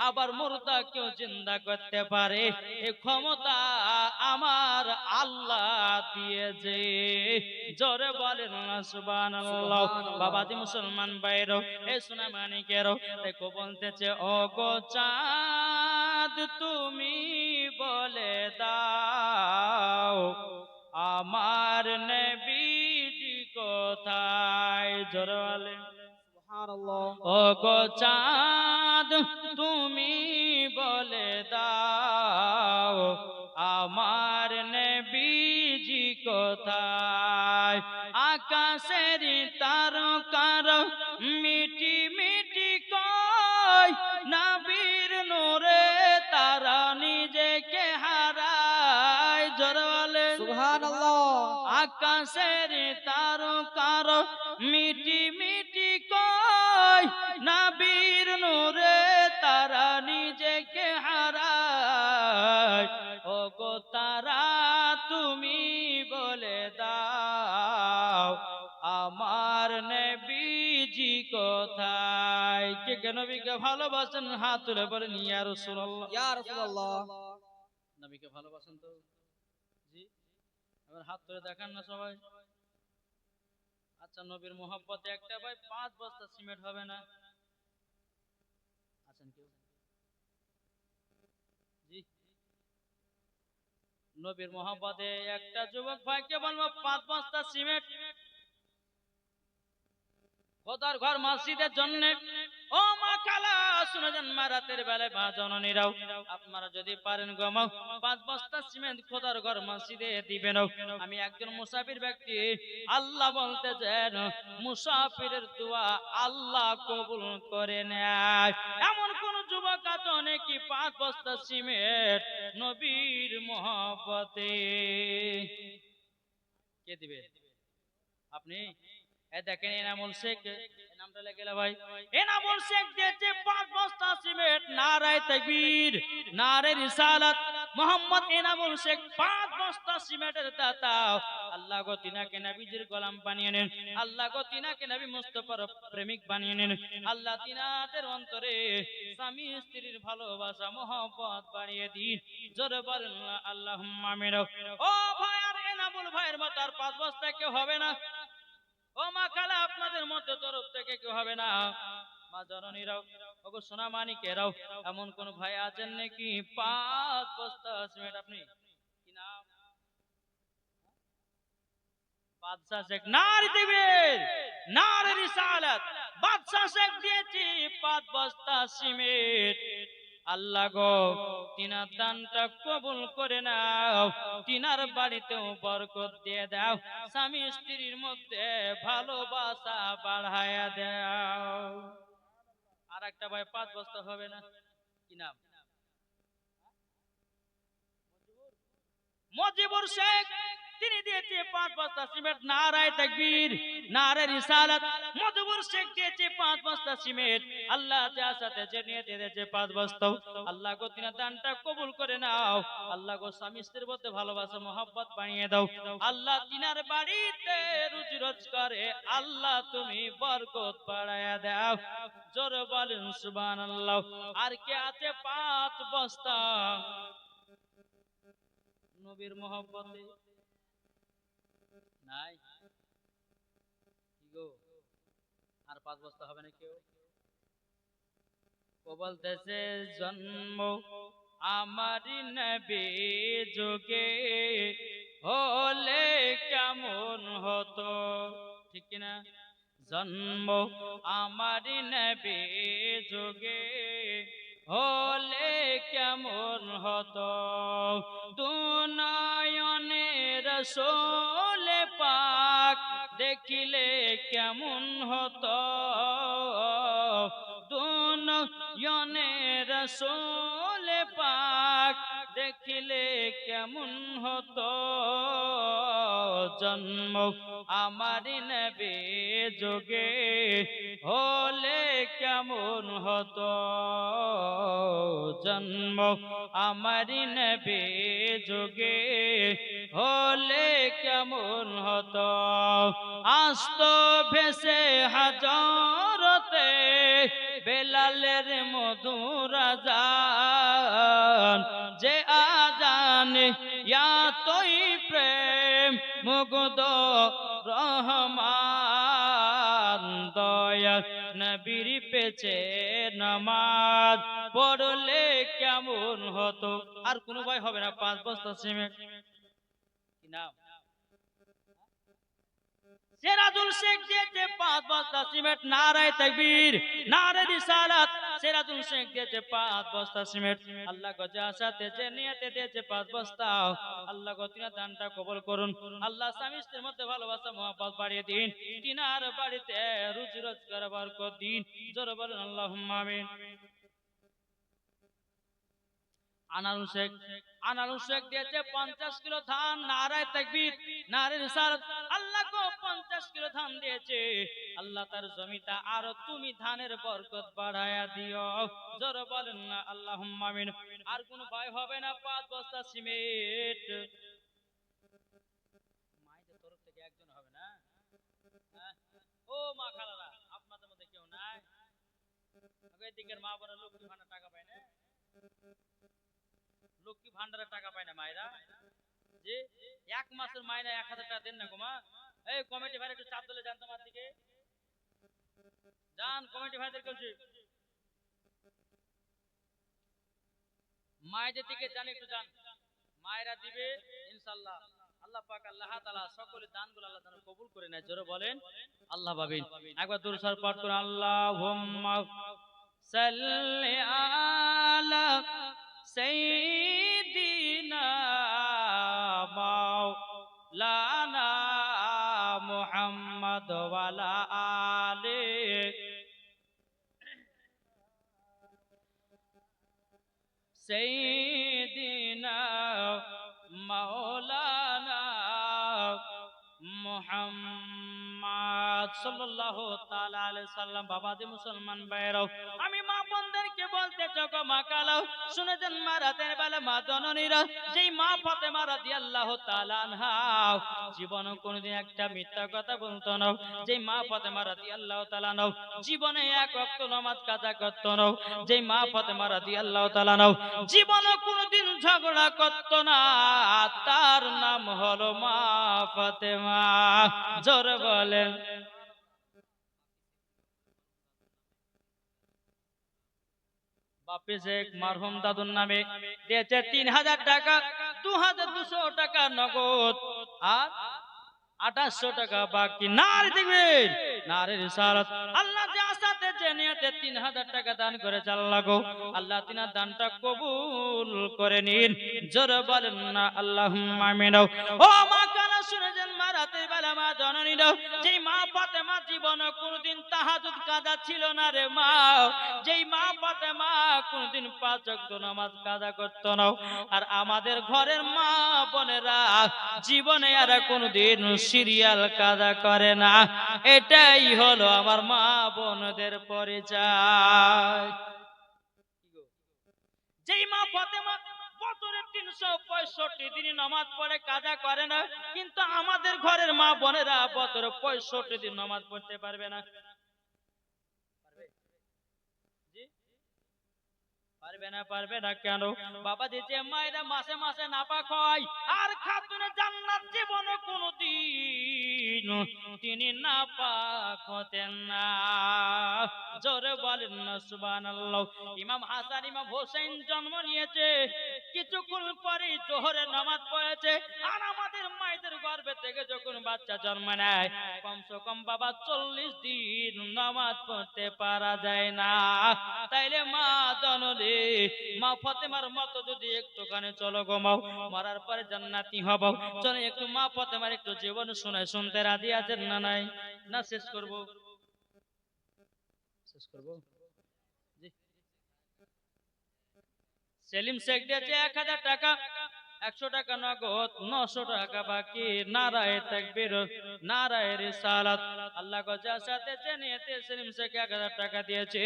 [SPEAKER 1] আবার মুর্দাকেও জিন্দা করতে পারে। এই ক্ষমতা আমার আল্লাহ দিয়েছে। জোরে বলেন না সুবহানাল্লাহ। বাবাজি মুসলমান ভাইরাও, এ সোনা মানিকেরাও, দেখো বলতেছে, ও গো চাঁদ তুমি বলে দাও আমার নবীজি কোথায়? জোরে বলেন
[SPEAKER 2] সুবহানাল্লাহ।
[SPEAKER 1] ও গো চাঁদ তুমি বলে দাও আমার নবীজি কোথায়? আকাশের তারকার মিটি মিটি কয় নবীর নূরে তারা নিজেকে হারায়। জোরে বলেন
[SPEAKER 2] সুবহানাল্লাহ।
[SPEAKER 1] আকাশের তারকার মিটি মিটি কয় নবীর নূরে তারা নিজেকে হারায়। ও গো তারা তুমি বলে দাও আমার নবীজি কোথায়? কে কে নবীকে ভালোবাসেন হাত তুলে বলেন ইয়া রাসূলুল্লাহ।
[SPEAKER 2] ইয়া রাসূলুল্লাহ।
[SPEAKER 1] নবীকে ভালোবাসেন তো? জি, এবার হাত তুলে দেখান না সবাই। আচ্ছা নবীর মোহাব্বতে একটা ভাই 5 বস্তা সিমেন্ট হবে না? আছেন কেউ? জি, নবীর মোহাব্বতে একটা যুবক ভাইকে বলবো 5 বস্তা সিমেন্ট খোদার ঘর মসজিদের জন্য। ও মা কালা শুনে যান, মা রাতের বেলায় মা জননীরাও, আপনারা যদি পারেন গমাও 5 বস্তা সিমেন্ট খোদার ঘর মসজিদে দিবেন। আমি একজন মুসাফির ব্যক্তি, আল্লাহ বলতে যেন মুসাফিরের দোয়া আল্লাহ কবুল করে নেয়। এমন কোন যুবক আছে নাকি 5 বস্তা সিমেন্ট নবীর মহব্বতে? কে দিবে? আপনি? দেখেন এনামুল শেখ, নামটা লেগে ভাই, এনামুল শেখ দিয়েছে 5 বস্তা সিমেন্ট। নারায়ে তাকবীর, নারায়ে রিসালাত। মোহাম্মদ এনামুল শেখ 5 বস্তা সিমেন্টের দাতা। আল্লাহ গো তিনাকে নবীজির গোলাম বানিয়ে নেন, আল্লাহ গো তিনাকে নবী মুস্তাফার প্রেমিক বানিয়ে নেন। আল্লাহ তিনাদের অন্তরে স্বামী স্ত্রীর ভালোবাসা মহব্বত বাড়িয়ে দিন। জোরে বলেন আল্লাহুম্মা আমিন। ও ভাই আর এনামুল ভাইয়ের মত আর 5 বস্তা কেউ হবে না? ও মা কালা আপনাদের মধ্যে তরফ থেকে কেউ হবে না? মা জননীরাও, ওগো সোনা মানিকেরাও, এমন কোন ভাই আছেন নাকি 5 বস্তা সিমেন্ট? আপনি কি নাম? বাদশা শেখ। নারে দিবেন, নারে রিসালাত। বাদশা শেখ দিয়েছি 5 বস্তা সিমেন্ট। আল্লাহ গো তিনার দানটা কবুল করে নাও, তিনার বাড়িতেও বরকত দিয়ে দাও, স্বামী স্ত্রীর মধ্যে ভালোবাসা বাড়ায়া দাও। আর একটা ভাই 5 বস্তা হবে না, কি নাম? মজিবুর শেখ, তিনি দিয়েছে 5 বস্তা সিমেন্ট। নারায়ে তাকবীর, নারে রিসালাত। মজিবুর শেখ দিয়েছে 5 বস্তা সিমেন্ট। আল্লাহ যার সাথে যে নিয়ে দিয়েছে 5 বস্তা, আল্লাহ গো তিনা দানটা কবুল করে নাও। আল্লাহ গো স্বামী স্ত্রীর মধ্যে ভালোবাসা মহব্বত বানিয়ে দাও। আল্লাহ তিনার বাড়িতে রুজি রোজগারে আল্লাহ তুমি বরকত বাড়ায়া দাও। জোরে বলেন সুবহানাল্লাহ। আর কে আছে 5 বস্তা নবীর মহব্বতে? নাই কি গো, আর 5 বস্তা হবে না কেউ? ও বলতেছে জন্ম আমারি নবী যুগে হলে কেমন হতো, ঠিক কিনা? জন্ম আমারি নবী যুগে হলে কেমন হতো, দুনয়নে রাসূল পাক দেখিলে কেমন হতো, দুনয়নে রাসূল পাক দেখিলে কেমন হতো, জন্ম আমারি নবী যুগে হলে কেমন হতো, জন্ম আমারি নবী যুগে হলে কেমন হতো, আস্ত ভেসে হাজরতে বেলালের মধুর আযান, যে আযানে এতই প্রেম মুগ্ধ রহমান, দয়া নবীর পেছে নামাজ পড়লে কেমন হতো। আর কোনো ভয় হবে না, 5 বস্তা সিমেন্ট। কি নাম? সিরাজুল শেখ দিয়েছে 5 বস্তা সিমেন্ট। নারায়ে তাকবীর, নারে রিসালাত। সিরাজুল শেখ দিয়েছে 5 বস্তা সিমেন্ট। আল্লাহ গো যার সাথে যে নিয়তে দিয়েছে 5 বস্তা, আল্লাহ গো তিনার দানটা কবুল করুন। আল্লাহ স্বামী স্ত্রীর মধ্যে ভালোবাসা মহব্বত বাড়িয়ে দিন, তিনার বাড়িতে রুজি রোজগার বরকত দিন। জোরে বলেন আল্লাহুম্মা আমিন। আনারুল শেখ, আনারুল শেখ দিয়েছে 50 কিলো ধান। নারায়ে তাকবীর, নারে রিসালাত। আল্লাহ গো 50 কিলো ধান দিয়েছে। আল্লাহ তার জমিটা আরো তুমি ধানের বরকত বাড়ায়া দিও। জোরে বলেন না আল্লাহুম্মা আমিন। আর কোনো ভয় হবে না, 5 বস্তা সিমেন্ট। মায়েদের তরফ থেকে একজন হবে না? হ্যাঁ? ও মা খালারা, আপনাদের মধ্যে কেউ নাই? এদিকের মা বোনের লক্ষ্মী ভান্ডার টাকা পায় না? লক্ষ্মী ভান্ডারের টাকা পায় না মায়েরা? যে 1 মাসের মাইনা 1000 টাকা দেন না গো মা। এই কমিটি ভাই একটু চাপ দিলে যান তোমার দিকে যান, কমিটি ভাইদের বলছি মায়েদের দিকে যান, একটু যান, মায়েরা দিবে ইনশাআল্লাহ। আল্লাহ পাক আল্লাহ তাআলা সকলের দানগুলো আল্লাহ তাআলা কবুল করে নেয়। জোরে বলেন আল্লাহ ভাবিন। একবার দরুদ শরীফ পাঠ করুন। আল্লাহুম্মা সাল্লি আলা সাইয়্যিদিনা মাওলানা মুহাম্মদ ওয়া আলা আলিহি সাইয়্যিদিনা মাওলানা মুহাম্মদ সাল্লাল্লাহু তাআলা আলাইহি সাল্লাম। বাবাজি মুসলমান ভাইরাও, আমি মা বোনদেরকে বলতে চাই, মা কালাও শুনে যান, মা রাতের বেলা মা জননীরা, যেই মা ফাতেমা রাদিয়াল্লাহু তাআলা আনহা জীবনে কোনোদিন একটা মিথ্যা কথা বলতো না, যেই মা ফাতেমা রাদিয়াল্লাহু তাআলা আনহা জীবনে এক ওয়াক্ত নামাজ কাজা করতো না, যেই মা ফাতেমা রাদিয়াল্লাহু তাআলা আনহা জীবনে কোনোদিন ঝগড়া করতো না, তার নাম হলো মা ফাতেমা। জোরে বলেন। বাপি শেখ মারহুম দাদুর নামে দিয়েছে 3000 টাকা, 2200 টাকা নগদ, আর 2800 টাকা বাকি। নারে দেখবেন, নারে রিসালাত। আল্লাহ যে আসাতে যে নিয়তে 3000 টাকা দান করেছে, আল্লাহ গো আল্লাহ তিনার দানটা কবুল করে নিন। জোরে বলেন না আল্লাহুম্মা আমিন। ও মা কানা শুনেছেন মা রাতের বেলা মা জননী যেই মা ফাতেমা জীবনে কোনদিন তাহাজ্জুদ কাজা ছিল না রে মা, যেই মা ফাতেমা কোনদিন 5 ওয়াক্ত নামাজ কাজা করতো না, আর আমাদের ঘরের মা বোনেরা জীবনে আর কোনদিন সিরিয়াল কাজা করে না। এটাই হলো আমার মা বোনদের পরিচয়। যেই মা ফাতেমা বছরে 365 দিন নামাজ পড়ে কাজা করে না, কিন্তু আমাদের ঘরের মা বোনেরা বছরে 65 দিন নামাজ পড়তে পারবে না। পারবে না কেন বাবাজি? যে মায়েরা মাসে মাসে নাপাক হয় আর খাতুনে জান্নাত জীবনে কোনদিন তিনি নাপাক হতেন না। জোরে বলেন না সুবহানাল্লাহ। ইমাম হাসান ইমাম হোসেন জন্ম নিয়েছে, কিছুক্ষণ পরে জোহরের নামাজ পড়েছে, আর আমাদের মায়েদের গর্ভে থেকে যখন বাচ্চা জন্ম নেয় কমসে কম বাবা 40 দিন নামাজ পড়তে পারা যায় না। তাইলে মা জননী মা ফাতেমার মতো যদি একটুখানি চলো ঘুমাও, মরার পরে জান্নাতি হব, চলো একটু মা ফাতেমার একটু জীবন শোনায়, শুনতে রাজি আছেন না নাই? না শেষ করব? শেষ করব। জি। সেলিম শেখ দিয়েছে 1000 টাকা, 100 টাকা নগদ, 900 টাকা বাকি। নারায়ে তাকবীর, নারায়ে রিসালাত। আল্লাহ গজা সাথে জেনেতে সেলিম শেখ 1000 টাকা দিয়েছে।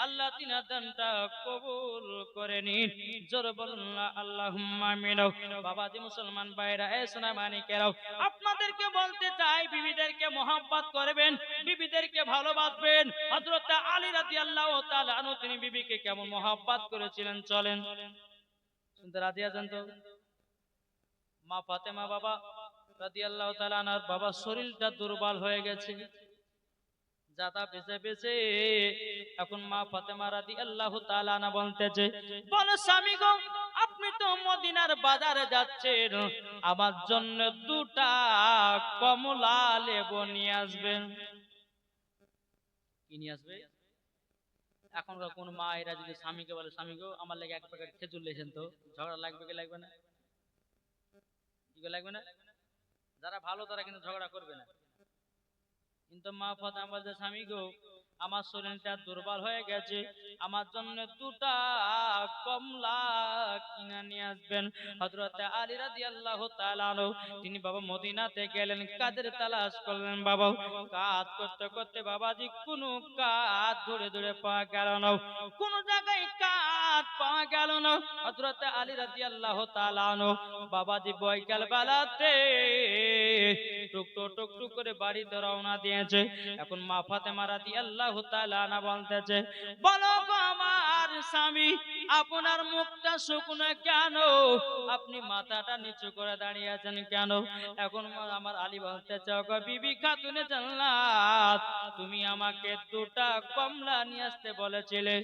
[SPEAKER 1] আল্লাহ তিনার দানটা কবুল করে নিন। জোরে বলুন না আল্লাহুম্মা আমিন। বাবাজি মুসলমান ভাইরা, এ সোনা মানিকেরাও, আপনাদেরকে বলতে চাই বিবিদেরকে মহব্বত করবেন, বিবিদেরকে ভালোবাসবেন। হযরত আলী রাদিয়াল্লাহু তাআলা আনহু তিনি বিবিকে কেমন মহব্বত করেছিলেন চলেন শুনতে রাজি আছেন তো? মা ফাতেমা বাবা রাদিয়াল্লাহু তাআলা আনহার বাবা শরীরটা দুর্বল হয়ে গেছে, জাদা বেঁচে বেঁচে। এখন মা ফাতেমা রাদিয়াল্লাহু তাআলা আনহা বলতেছে, বলো স্বামী গো, আপনি তো মদিনার বাজারে যাচ্ছেন, আমার জন্য 2টা কমলা লেবু নিয়ে আসবেন। কি নিয়ে আসবে? এখনকার কোন মা এরা যদি স্বামীকে বলে, স্বামী গো আমার লাগে 1 প্যাকেট খেজুর লেছেন তো, ঝগড়া লাগবে কি লাগবে না? কি লাগবে না? যারা ভালো তারা কিন্তু ঝগড়া করবে না। কিন্তু মা ফাতেমা বলছে, স্বামী গো আমার শরীরটা দুর্বল হয়ে গেছে, আমার জন্য 2টা কমলা কিনে নিয়ে আসবেন। হযরত আলী রাদিয়াল্লাহু তাআলা আনহু তিনি বাবা মদিনাতে গেলেন, কাদের তালাশ করলেন বাবা। কাজ করতে করতে বাবাজি কোনো কাজ ধরে ধরে পাওয়া গেল না, কোন জায়গায় কাজ পাওয়া গেল না। হযরত আলী রাদিয়াল্লাহু তাআলা আনহু বাবাজি বৈকাল বেলাতে টুকটুক টুকটুক করে বাড়িতে রওনা দিয়েছে। এখন মা ফাতেমা রাদিয়াল্লাহু তাআলা আনহা বলতেছে, বলো গো আমার স্বামী, আপনার মুখটা শুকনো কেন? আপনি মাথাটা নিচু করে দাঁড়িয়ে আছেন কেন? এখন আমার আলী বলতেছে, ওগো বিবি খাতুনে জান্নাত, তুমি আমাকে 2টা কমলা নিয়ে আসতে বলেছিলে,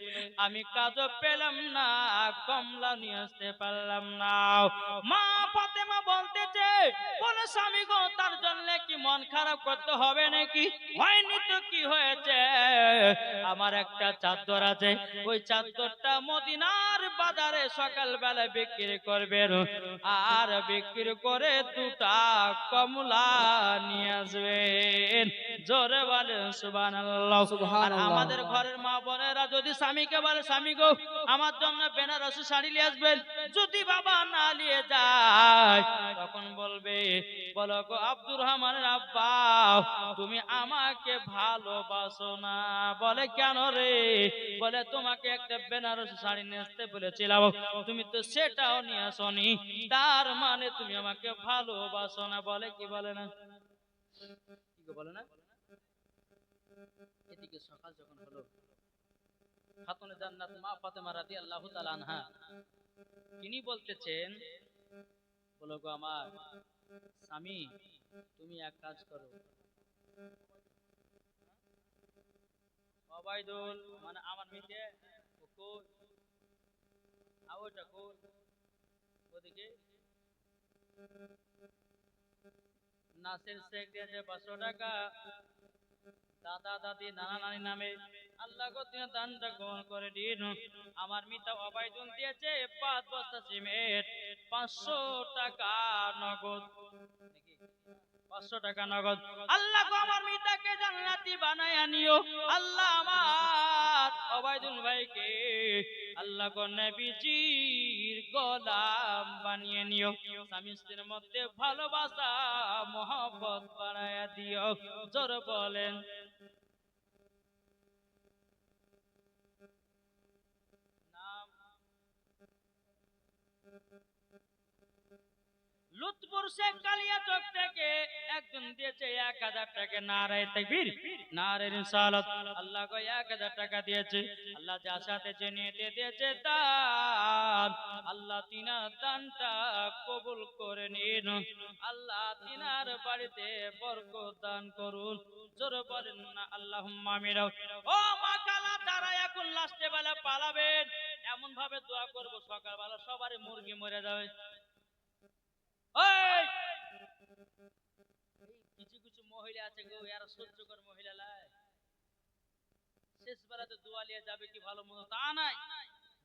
[SPEAKER 1] আমি কাজও পেলাম না, কমলা নিয়ে আসতে পারলাম না। মা ফাতেমা বলতেছে, বলে স্বামী গো তার জন্য কি মন খারাপ করতে হবে নাকি? হয়নি তো কি হয়েছে? আমার একটা চাদর আছে, ওই চাদরটা মদিনার বাজারে সকালবেলা বিক্রি করবেন, আর বিক্রি করে 2টা কমলা নিয়ে আসবেন। জোরে বলেন সুবহানাল্লাহ। আর
[SPEAKER 2] সুবহানাল্লাহ।
[SPEAKER 1] আমাদের ঘরের মা বোনেরা যদি স্বামীকে বলে, স্বামী গো আমার জন্য বেনারসি শাড়ি নিয়ে আসবেন, যদি বাবা না নিয়ে যায় তখন বলবে, বলো গো আব্দুর রহমানের আব্বা, তুমি আমাকে ভালোবাসো না। বলে কেন রে? বলে তোমাকে একটা বেনারসি শাড়ি নিয়ে আসতে বলেছিলাম, তুমি তো সেটাও নিয়ে আসনি, তার মানে তুমি আমাকে ভালোবাসো না। বলে কি বলে না? কি বলে না? এদিকে সকাল যখন হলো, খাতুনে জান্নাত মা ফাতেমা রাদিয়াল্লাহু তাআলা আনহা তিনি বলতেছেন, বলো গো আমার স্বামী, তুমি এক কাজ করো, ওবাইদুল মানে আমার মিতে কই আওটা কই ওদিকে নাসির শেখ দিয়েছে 500 টাকা, দাদা দাদি নানা নানি নামে, আল্লাহ গো তুমি দানটা গ্রহণ করে দিন। আমার মিতা ওবাইদুল দিয়েছে 5 বস্তা সিমেন্ট, 500 টাকা নগদ। নাকি 500 টাকা নগদ। আল্লাহ গো আমার মিতাকে জান্নাতি বানায়া নিও। আল্লাহ আমার ওবায়দুল ভাইকে আল্লাহ গো নবীজির গোলাম বানিয়ে নিও। স্বামী স্ত্রীর মধ্যে ভালোবাসা মহব্বত বাড়ায়া দিও। জোর বলেন নাম। লুৎফুর শেখ কালিয়াচক থেকে একজন দিয়েছে 1000 টাকা। নারায়ে তাকবীর, নারায়ে রিসালাত। আল্লাহ গো 1000 টাকা দিয়েছে। আল্লাহ যার সাথে যে নিয়ে দিয়েছে দান, আল্লাহ তিনার দানটা কবুল করে নিন। আল্লাহ তিনার বাড়িতে বরকত দান করুন। জোরে বলেন না আল্লাহুম্মা আমিন। ও মা কালা, তারা এখন লাস্টে বেলা পালাবেন, এমন ভাবে দোয়া করব সকালবেলা সবারই মুরগি মরে যাবে। ওই কিছু কিছু মহিলা আছে গো, এরা সহ্যকর মহিলা লাই, শেষ বেলাতে দোয়া নিয়ে যাবে কি ভালো মতো তা নাই,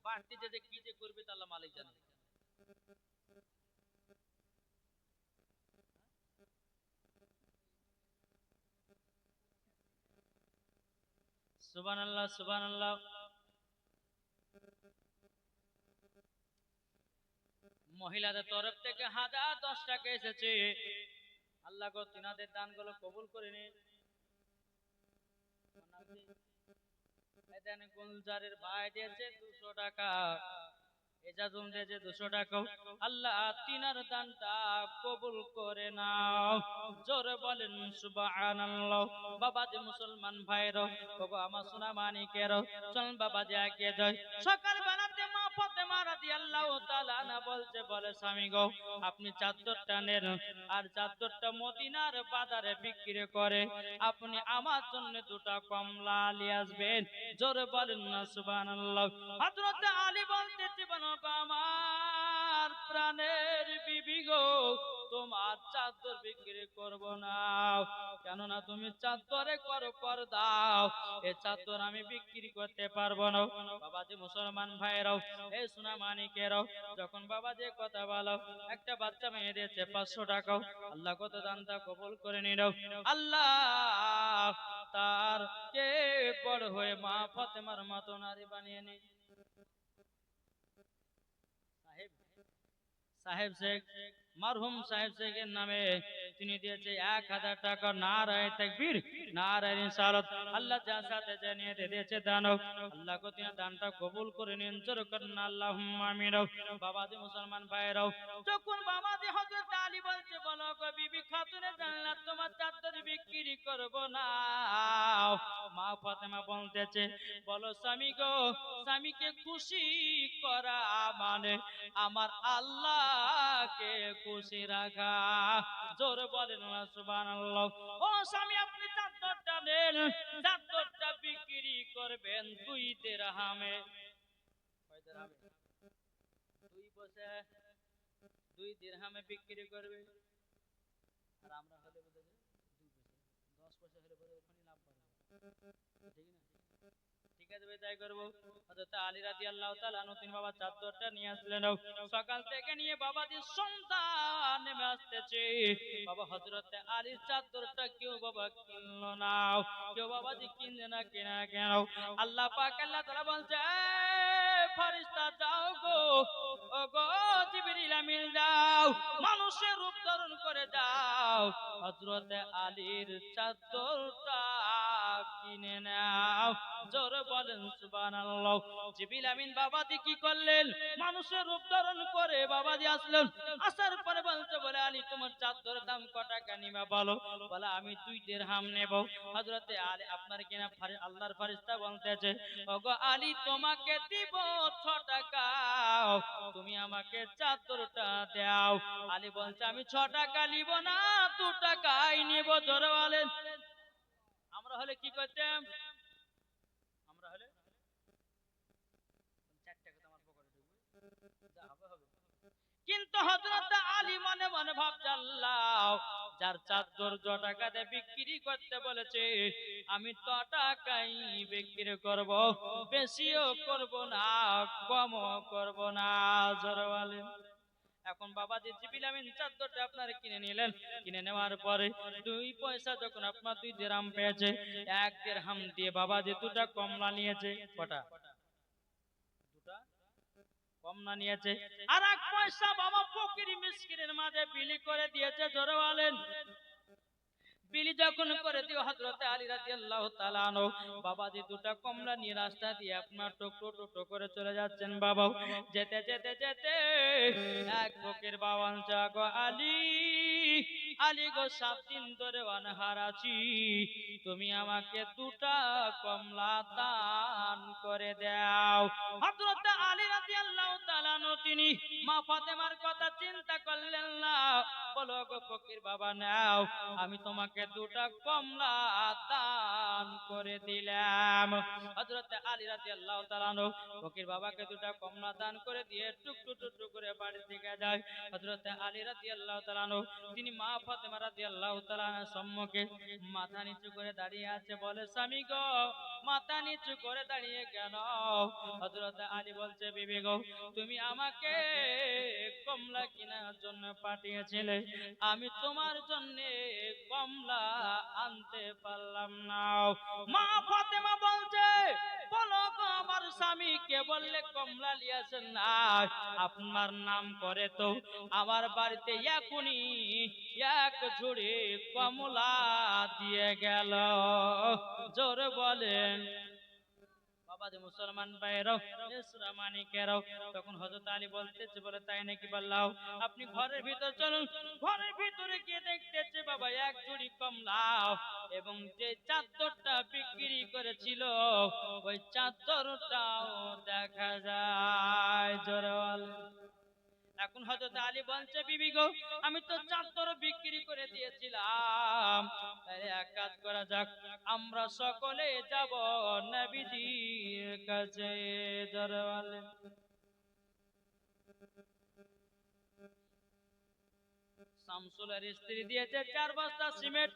[SPEAKER 1] বাড়তি যে কি যে করবে তা আল্লাহ মালিক জানে। সুবহানাল্লাহ, সুবহানাল্লাহ। মহিলাদের তরফ থেকে 1010 টাকা এসেছে। আল্লাহ গো তিনাদের দানগুলো কবুল করে নিন। এখানে গুলজারের ভাই দিয়েছে 200 টাকা, এজাজুল দিয়েছে 200 টাকা। আল্লাহ তিনার দানটা কবুল করে নাও। জোরে বলেন সুবহানাল্লাহ। বাবাজি মুসলমান ভাইরা, ওগো আমার সোনা মানিকেরা, চল বাবাজি এগিয়ে যাই। সকাল বেলাতে মা ফাতেমা রাদিয়াল্লাহু তাআলা আনহা বলছে, বলে স্বামী গো আপনি চাদরটা নেন আর চাদরটা মদিনার বাজারে বিক্রি করে আপনি আমার জন্য 2টা কমলা নিয়ে আসবেন। জোরে বলেন না সুবহানাল্লাহ। হযরত আলী বলতেছে, বলো আমার প্রাণের বিবি গো, তোমার চাদর বিক্রি করব না, কেননা তুমি চাদরে করো কর দাও, এই চাদর আমি বিক্রি করতে পারবো না। বাবাজি মুসলমান ভাইরাও, এই সোনা মানিকেরাও, যখন বাবাজি কথা বলো, একটা বাচ্চা মেয়ে দিয়েছে 500 টাকা। আল্লাহ কত দানটা কবুল করে নিল। আল্লাহ তার কে বড় হয়ে মা ফাতেমার মতো নারী বানিয়ে নি। সাহেব শেখ, মরহুম সাহেব শেখের নামে তিনি দিয়েছে 1000 টাকা। নারায়ে তাকবীর, নারায়ে রিসালাত। আল্লাহ যার সাথে জানিয়ে দিয়েছে দান, আল্লাহ কো তিনি দানটা কবুল করে নিন। জোরে করেন আল্লাহুম্মা আমিন। বাবাজি মুসলমান ভাইরাও, যখন বাবাজি হযরত আলী বলছে, বলো গো বিবি খাতুনে জান্নাত, তোমার চাদর বিক্রি করব না, মা ফাতেমা বলতেছে, বলো স্বামী গো, স্বামীকে খুশি করা মানে আমার আল্লাহকে খুশি রাখা। জোরে বলেন না সুবহানাল্লাহ। ও স্বামী আপনি চাদরটা নেন, চাদরটা বিক্রি করবেন 2 দিরহামে। কয় দিরহামে? 2 পয়সা, 2 দিরহামে বিক্রি করবে। আর আমরা হলে বলতে 2 পয়সা 10 পয়সা হলে বলে ওখানে লাভ পাবো, ঠিক না? ঠিক আছে ভাই, তাই করবো। হযরত আলী রাদিয়াল্লাহু তাআলা আনহু তিনি বাবা চাদরটা নিয়ে আসলেন। সকাল থেকে নিয়ে বাবাজি সন্তান নেমে আসতেছে। বাবা হযরত আলীর চাদরটা কেউ বাবা কিনলো না, কেউ বাবাজি কিনলে না, কেনা কেন? আল্লাহ পাক আল্লাহ তাআলা বলছে, ফেরেশতা যাও গো, ও গো জিবরিল আমিন যাও, মানুষের রূপ ধারণ করে যাও, হযরত আলীর চাদরটা কিনে নাও। জোরে বলেন সুবহানাল্লাহ। জিবরিল আমিন বাবাজি কি করলেন? মানুষের রূপ ধারণ করে বাবাজি আসলেন। আসার পরে বলতে, বলে আলী তোমার চাদরের দাম কত টাকা নিবা বলো? বলে আমি 2 দিরহাম নেব। হযরতে আলী আপনার কিনা আল্লাহর ফেরেশতা বলতেছে, ওগো আলী তোমাকে দিব 6 টাকা, তুমি আমাকে চাদরটা দাও। আলী বলছে, আমি 6 টাকা নিব না, 2 টাকাই নেব। জোরে বলেন। আমরা হলে কি করতাম? আমরা হলে 4 টাকা তো আমার পকেটে ঢুকবে, যা হবে হবে। কিন্তু হযরত আলী মনে মনে ভাবছে, আল্লাহ যার চাদর 2 টাকাতে বিক্রি করতে বলেছে, আমি তো টাকাই বিক্রি করব, বেশিও করব না, কমও করব না। জোরে বলেন। এখন বাবাজি জিবিল আমিন চাদরটা আপনার কিনে নিলেন, কিনে নেওয়ার পরে 2 পয়সা যখন আপনার 2 দিরহাম পেয়েছে, 1 দিরহাম দিয়ে বাবাজি 2টা কমলা নিয়েছে। কটা? 2টা কমলা নিয়েছে। আর 1 পয়সা বাবা ফকির মিসকিনের মাঝে বিলি করে দিয়েছে। জোরে বলেন। বিলি যখন করে দিও হযরতে আলী রাদিয়াল্লাহু তাআলা আনহু বাবাজি 2টা কমলা নিয়ে রাস্তা দিয়ে আপনার টুকরো টুকরো করে চলে যাচ্ছেন। বাবা যেতে যেতে যেতে এক ফকির বাবান গো আলী, আলী গো 7 দিন ধরে অনাহার আছি, তুমি আমাকে 2টা কমলা দান করে দাও। হযরতে আলী রাদিয়াল্লাহু তাআলা আনহু তিনি মা ফাতেমার কথা চিন্তা করলেন না, বলো গো ফকির বাবা নাও, আমি তোমাকে 2টা কমলা দান করে দিলাম। হযরত আলী রাদিয়াল্লাহু তাআলা আনহু ফকির বাবাকে 2টা কমলা দান করে দিয়ে টুকটু টুকটু করে বাড়ি থেকে যায়। হযরত আলী রাদিয়াল্লাহু তাআলা আনহু তিনি মা ফাতেমা রাদিয়াল্লাহু তাআলা আনহার সম্মুখে মাথা নিচু করে দাঁড়িয়ে আছে। বলে, স্বামী গো মাথা নিচু করে দাঁড়িয়ে কেন? হযরত আলী বলছে, বিবি গো তুমি আমাকে কমলা কেনার জন্য পাঠিয়েছিলে, আমি তোমার জন্য কমলা আনতে পারলাম না। মা ফাতেমা বলছে, বলো গো আমার স্বামী কে বললে কমলা লিয়াছেন না, আপনার নাম করে তো আমার বাড়িতে এখনই 1 ঝুড়ি কমলা দিয়ে গেল। জোরে বলেন। বাবাজি মুসলমান ভাইরাও ইসরা মানিকেরাও তখন হযরত আলী বলতেছে, বলে তাই নাকি? বললাও আপনি ঘরের ভিতর চলুন। ঘরের ভিতরে গিয়ে দেখতেছে বাবা 1 ঝুড়ি কমলা এবং যে চাদরটা বিক্রি করেছিল ওই চাদরটাও দেখা যায়। জোরে বলেন। এখন হযরত আলী বলছে, বিবি গো আমি তো চাদর বিক্রি করে দিয়েছিলাম, তাহলে এক কাজ করা যাক, আমরা সকলে যাব নবীজির কাছে। জোরে বলেন। শামসুলের স্ত্রী দিয়েছে 4 বস্তা সিমেন্ট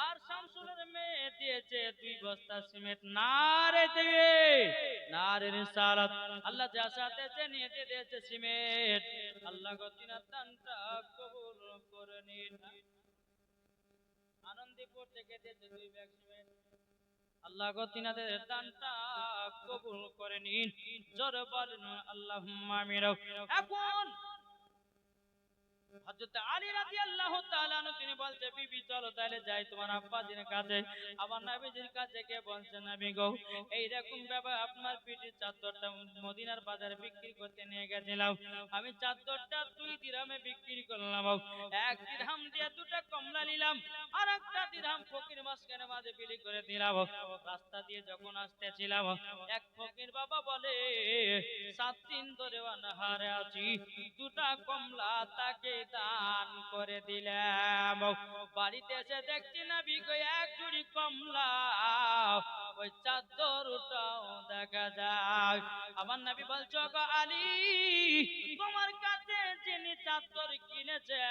[SPEAKER 1] আর শামসুলের মেয়ে দিয়েছে 2 বস্তা সিমেন্ট। নারে তাকবীর, নারে রিসালাত। আল্লাহ যা চাইতেছে নিয়ে দিয়েছে সিমেন্ট। আল্লাহ গো তিনার দানটা কবুল করে নিন। আনন্দপুর থেকে দিয়েছে 2 ব্যাগ সিমেন্ট। আল্লাহ গো তিনাদের দানটা কবুল করে নিন। জোরে বলেন আল্লাহুম্মা আমিন। এখন হযরত আলী রাদিয়াল্লাহু তাআলা আনহু তিনি বলছে, বিবি চলো তাহলে যাই তোমার আব্বাজির কাছে। আমার নবীজির কাছে গিয়ে বলছে, নবী গো এই রকম ব্যাপার, আপনার পিঠির চাদরটা মদিনার বাজারে বিক্রি করতে নিয়ে গেছিলাম, আমি চাদরটা 2 দিরহামে বিক্রি করলাম। 1 দিরহাম দিয়ে 2টা কমলা নিলাম, আর 1টা দিরহাম ফকির মাঝখানে মাঝে বিলি করে দিলাম। রাস্তা দিয়ে যখন আসতেছিলাম এক ফকির বাবা বলে, 7 দিন ধরে অনাহারে আছি, 2টা কমলা তাকে দান করে দিলাম। বাড়িতে এসে দেখছি না বিগো 1 ঝুড়ি কমলা, ওই চাদরটাও দেখা যায়। আমার নবী বলছো গো আলী, তোমার কাছে যিনি চাদর কিনেছে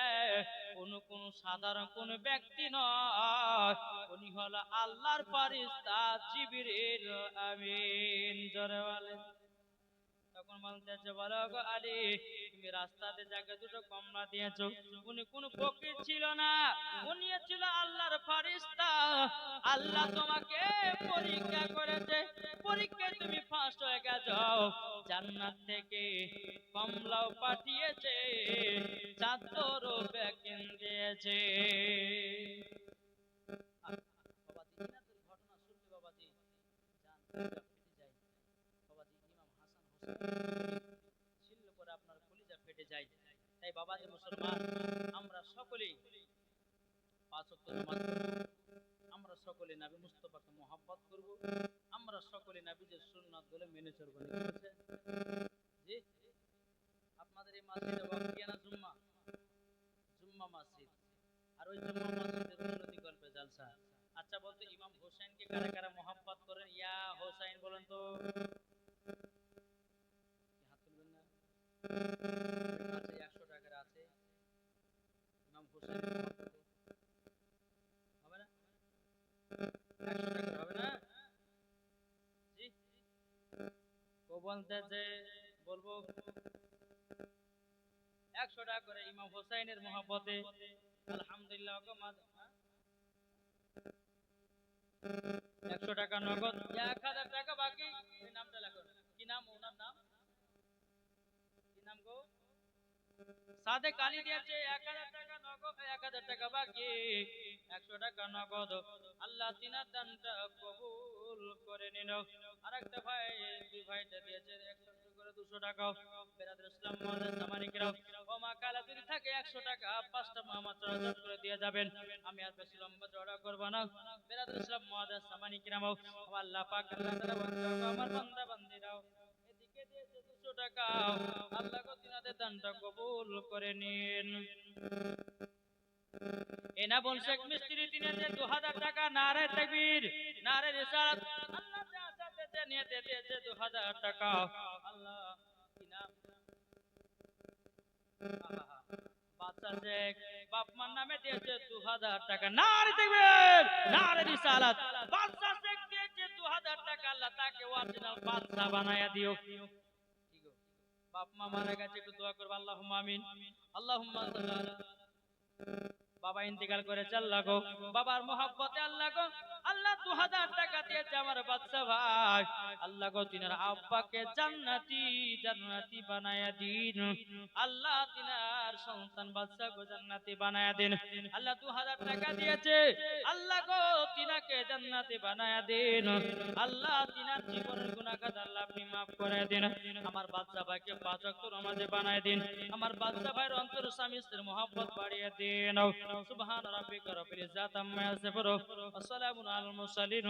[SPEAKER 1] কোন সাধারণ কোন ব্যক্তি নয়, উনি হলো আল্লাহর ফেরেশতা জিবরিল আমিন। জোরে বলেন। তখন বলতেছে, বলো গো আলী তুমি রাস্তাতে যাকে 2টো কমলা দিয়েছো উনি কোন ফকির ছিল না, উনি ছিল আল্লাহর ফেরেশতা। আল্লাহ তোমাকে পরীক্ষা করেছে, পরীক্ষায় তুমি ফার্স্ট হয়ে গেছো, জান্নাত থেকে কমলাও পাঠিয়েছে, চাদরও বেকিন দিয়েছে। বাবাজি ইনাদের ঘটনা শুনলে বাবাজি জান বাবাজি ইমাম হাসান ছিল করে আপনার কলিজা ফেটে যায়। তাই বাবাজি মুসলমান আমরা সকলেই 5 ওয়াক্ত নামাজ পড়ব, আমরা সকলে নবী মুস্তাফাকে মহব্বত করব, আমরা সকলে নবীর সুন্নাত গুলো মেনে চলব। জি আপনাদের এই মসজিদে ওয়াক্তিয়া না জুম্মা, জুম্মা মসজিদ, আর ওই জুম্মা মসজিদের উন্নতি গল্পে জালসা। আচ্ছা বলতো ইমাম হোসেনকে কারা কারা মহব্বত করেন? ইয়া হোসেন বলেন তো। হাত তুলবেন না? আছে 100 টাকার আছে ইমাম হোসেন হবে না? 100 টাকার হবে না? জি ও বলতে যে বলবো 100 টাকা করে ইমাম হোসাইনের মহব্বতে আলহামদুলিল্লাহ 100 টাকা নগদ 1000 টাকা বাকি এই নামটা লেখো কি নাম ওনার নাম কি নাম গো সাদেক আলী দিয়েছে 1000 টাকা নগদ 1000 টাকা বাকি 100 টাকা নগদ আল্লাহ তিনার দানটা কবুল করে নিন আরেকটা ভাই দুই ভাইটা দিয়েছে 100 করে 200 টাকা বেরাদর ইসলাম মুআজ্জাজ সামানিকরাও ও মা কালা যদি থাকে 100 টাকা পাঁচটা মাত্র আজাদ করে দিয়ে যাবেন আমি আর বেশি লম্বা চড়া করব না বেরাদর ইসলাম মুআজ্জাজ সামানিকরাও আল্লাহ পাক আল্লাহ তাআলা বন্ধু আমার বান্দা বান্দীরাও এদিকে দিয়েছে 200 টাকা আল্লাহ গো তিনাদের দানটা কবুল করে নিন এনাবুল শেখ মিস্ত্রি দিনেছে 2000 টাকা নারে তাকবীর নারে রিসালাত আল্লাহ যা চাইতে নিয়ে দিয়েছে 2000 টাকা আল্লাহ কি নাম বাদশা শেখ বাপ মার নামে দিয়েছে 2000 টাকা নারে তাকবীর নারে রিসালাত বাদশা শেখ দিয়েছে 2000 টাকা আল্লাহ তাকে অরিজিনাল বাদশা বানায়া দিও বাপ মা মারা গেছে একটু দোয়া করবে আল্লাহুম্মা আমিন আল্লাহুম্মা সাল্লি আলা বাবা ইন্তেকাল করেছে আল্লাহ গো বাবার মহব্বতে আল্লাহ গো আল্লাহ 2000 টাকা দিয়েছে আমার বাচ্চা ভাই আল্লাহ গো তিনার আব্বাকে জান্নাতি জান্নাতি বানায়া দিন আল্লাহ তিনার সন্তান বাচ্চা গো জান্নাতি বানায়া দিন আল্লাহ 2000 টাকা দিয়েছে আল্লাহ গো তিনাকে জান্নাতি বানায়া দিন আল্লাহ তিনার জীবনের গুনাহগার আল্লাহ আপনি maaf করে দিন আমার বাচ্চা ভাইকে পাঁচ ওয়াক্ত নামাজে বানায় দিন আমার বাচ্চা ভাইয়ের অন্তর স্বামী স্ত্রীর মহব্বত বাড়িয়ে দিন সুবহান রাব্বিকা রাব্বিল ইজ্জাতি আম্মা ইয়াসিফুন ওয়া সালামুন আলাল মুরসালিন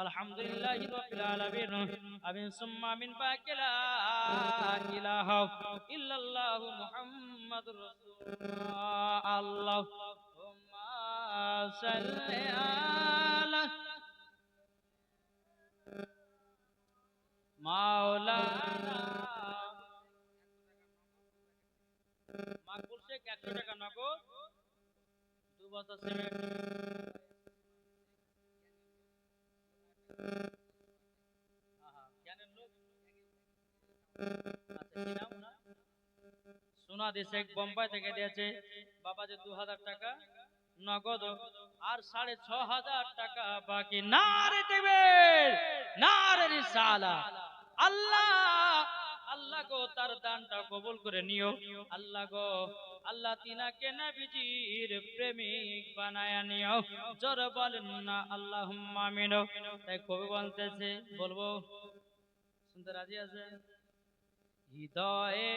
[SPEAKER 1] আলহামদুলিল্লাহি রাব্বিল আলামিন আমিন সুম্মা আমিন বাকিলা ইলাহা ইল্লাল্লাহু মুহাম্মাদুর রাসূলুল্লাহ আল্লাহুম্মা সাল্লি আলা মাওলানা মাকবুল শেখ 100 টাকা নগদ 2 বস্তা সিমেন্ট জ্ঞানের লোক আচ্ছা কি নাম না সোনাদি শেখ বোম্বাই থেকে দিয়েছে বাবা যে 2000 টাকা নগদ আর 6500 টাকা বাকি নারে তাকবীর নারে রিসালাত আল্লাহ আল্লাহ গো তার দানটা কবুল করে নিও আল্লাহ গো আল্লাহ তিনাকে নবীজির প্রেমিক বানায়া নিও জোরে বলেন না আল্লাহুম্মা আমিন তাই কবি বলতেছে বলবো শুনতে রাজি আছেন হৃদয়ে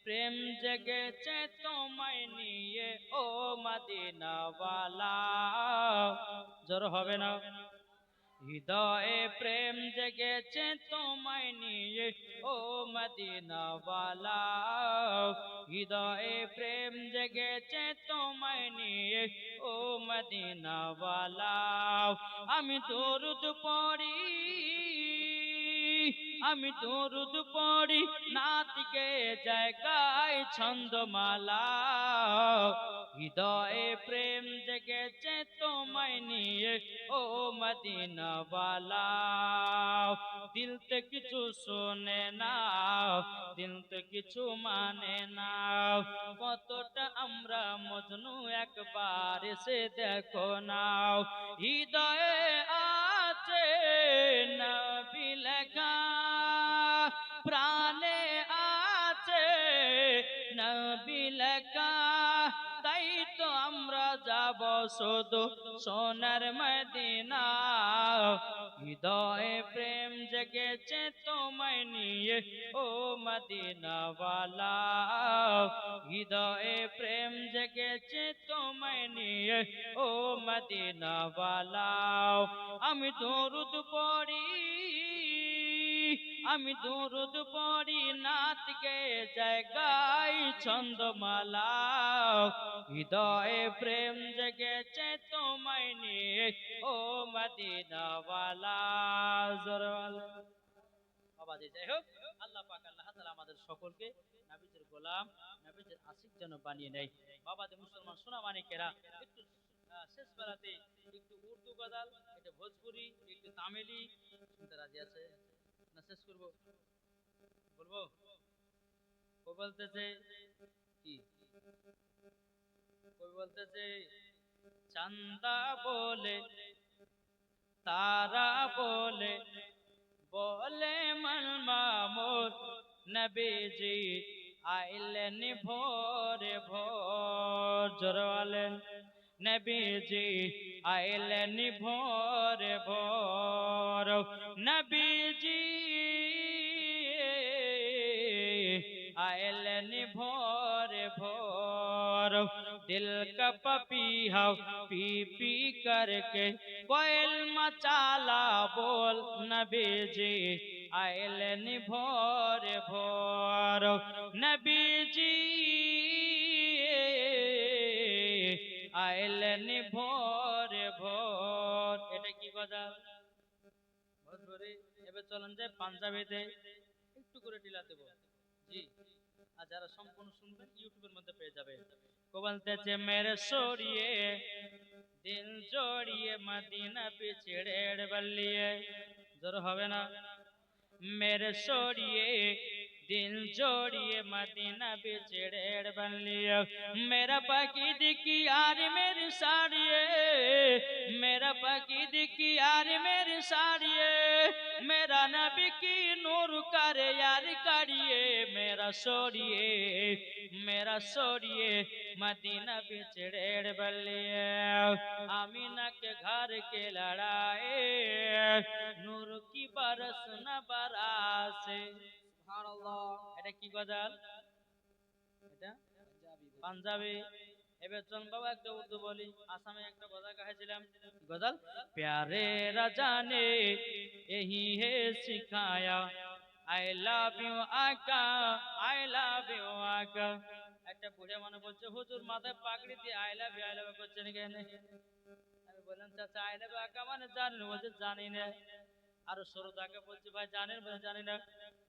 [SPEAKER 1] প্রেম জেগেছে তোমায় নিয়ে ও মদিনাওয়ালা জোর হবে না হৃদয়ে প্রেম জেগেছে তোমায় নিয়ে ও মদিনাওয়ালা হৃদয়ে প্রেম জেগেছে তোমায় নিয়ে ও মদিনাওয়ালা আমি দরুদ পড়ি আমি দরুদ পড়ি নাতিকে জায়গায় ছন্দমালা হৃদয়ে প্রেম জেগেছে তোমায় নিয়ে ও মদিনাওয়ালা দিল তে কিছু শোনে না দিল তে কিছু মানে না কতটা আমরা মজনু একবার এসে দেখো না হৃদয়ে আছে নবী লেখা প্রাণে আছে নবী লেখা তাই তো আমরা যাব শুধু সোনার মদিনা হৃদয়ে প্রেম জেগেছে তোমায় নিয়ে ও মদিনাওয়ালা হৃদয়ে প্রেম জেগেছে তোমায় নিয়ে ও মদিনাওয়ালা আমি দরুদ পড়ি আমি দরুদ পড়ি নাতকে জায়গায় ছন্দমালা হৃদয়ে প্রেম জেগেছে তোমায় নিয়ে ও মদিনাওয়ালা জোরওয়ালা বাবা জি যাই হোক আল্লাহ পাক আল্লাহ তাআলা আমাদের সকলকে নবীজির গোলাম নবীজির আশিক যেন বানিয়ে নেয় বাবা জি মুসলমান সোনা মানিকেরা একটু শেষ বেলাতে একটু উর্দু গজল একটু ভোজপুরি একটু তামিলি শুনতে রাজি আছে না শেষ করবো বলবো ও বলতেছে কি কবি বলতেছে চান্দা বলে তারা বলে বলে মন মামুর নবীজি আইলেন ভোরে ভোর জোরওয়ালেন নবীজি আইলেন ভোরে ভোর নবীজি आयलन भोर भोर दिल का पपीहा पी पी करके कोयल मचाला बोल नबी जी आयलन भोर भोर नबी जी आयलन भोर भोर এটা কি কথা ভোরে এবার চলেন যে পাঞ্জাবিতে একটু করে টিলা দেব জি আর যারা সম্পূর্ণ শুনবেন ইউটিউবের মধ্যে পেয়ে যাবে বলতেছে মেরে সোরিয়ে দিল জোড়িয়ে মদিনা পিছড়েড় বল্লিয়ে জোর হবে না मेरे सोड़िए दिल जोड़िए मदीना बिछड़ेड़ बन लिया मेरा पकीद की यार मेरी साड़िए मेरा पकीद की यार मेरी साड़िए मेरा नबी की नूर कर यार करिए मेरा सोड़िए मदीना बिछड़ेड़ बन लिया आमीना के घर के लड़ाए नूर की बरस न बरासे
[SPEAKER 2] সুবহানাল্লাহ।
[SPEAKER 1] এটা কি গজল এটা পাঞ্জাবি এবার চল বাবা একটা উর্দু বলি আসামে একটা গজল গাইছিলাম গজল প্যারে রাজা ने यही है सिखाया आई लव यू आका आई लव यू आका একটা বুড়া মানুষ বলছে হুজুর মাথায় পাগড়ি দিয়ে আই লাভ ইউ করছেন কেন আমি বললাম চাচা আই লাভ আকা মানে জানেন বলছে জানি না আর শ্রোতাকে বলছে ভাই জানেন বলে জানি না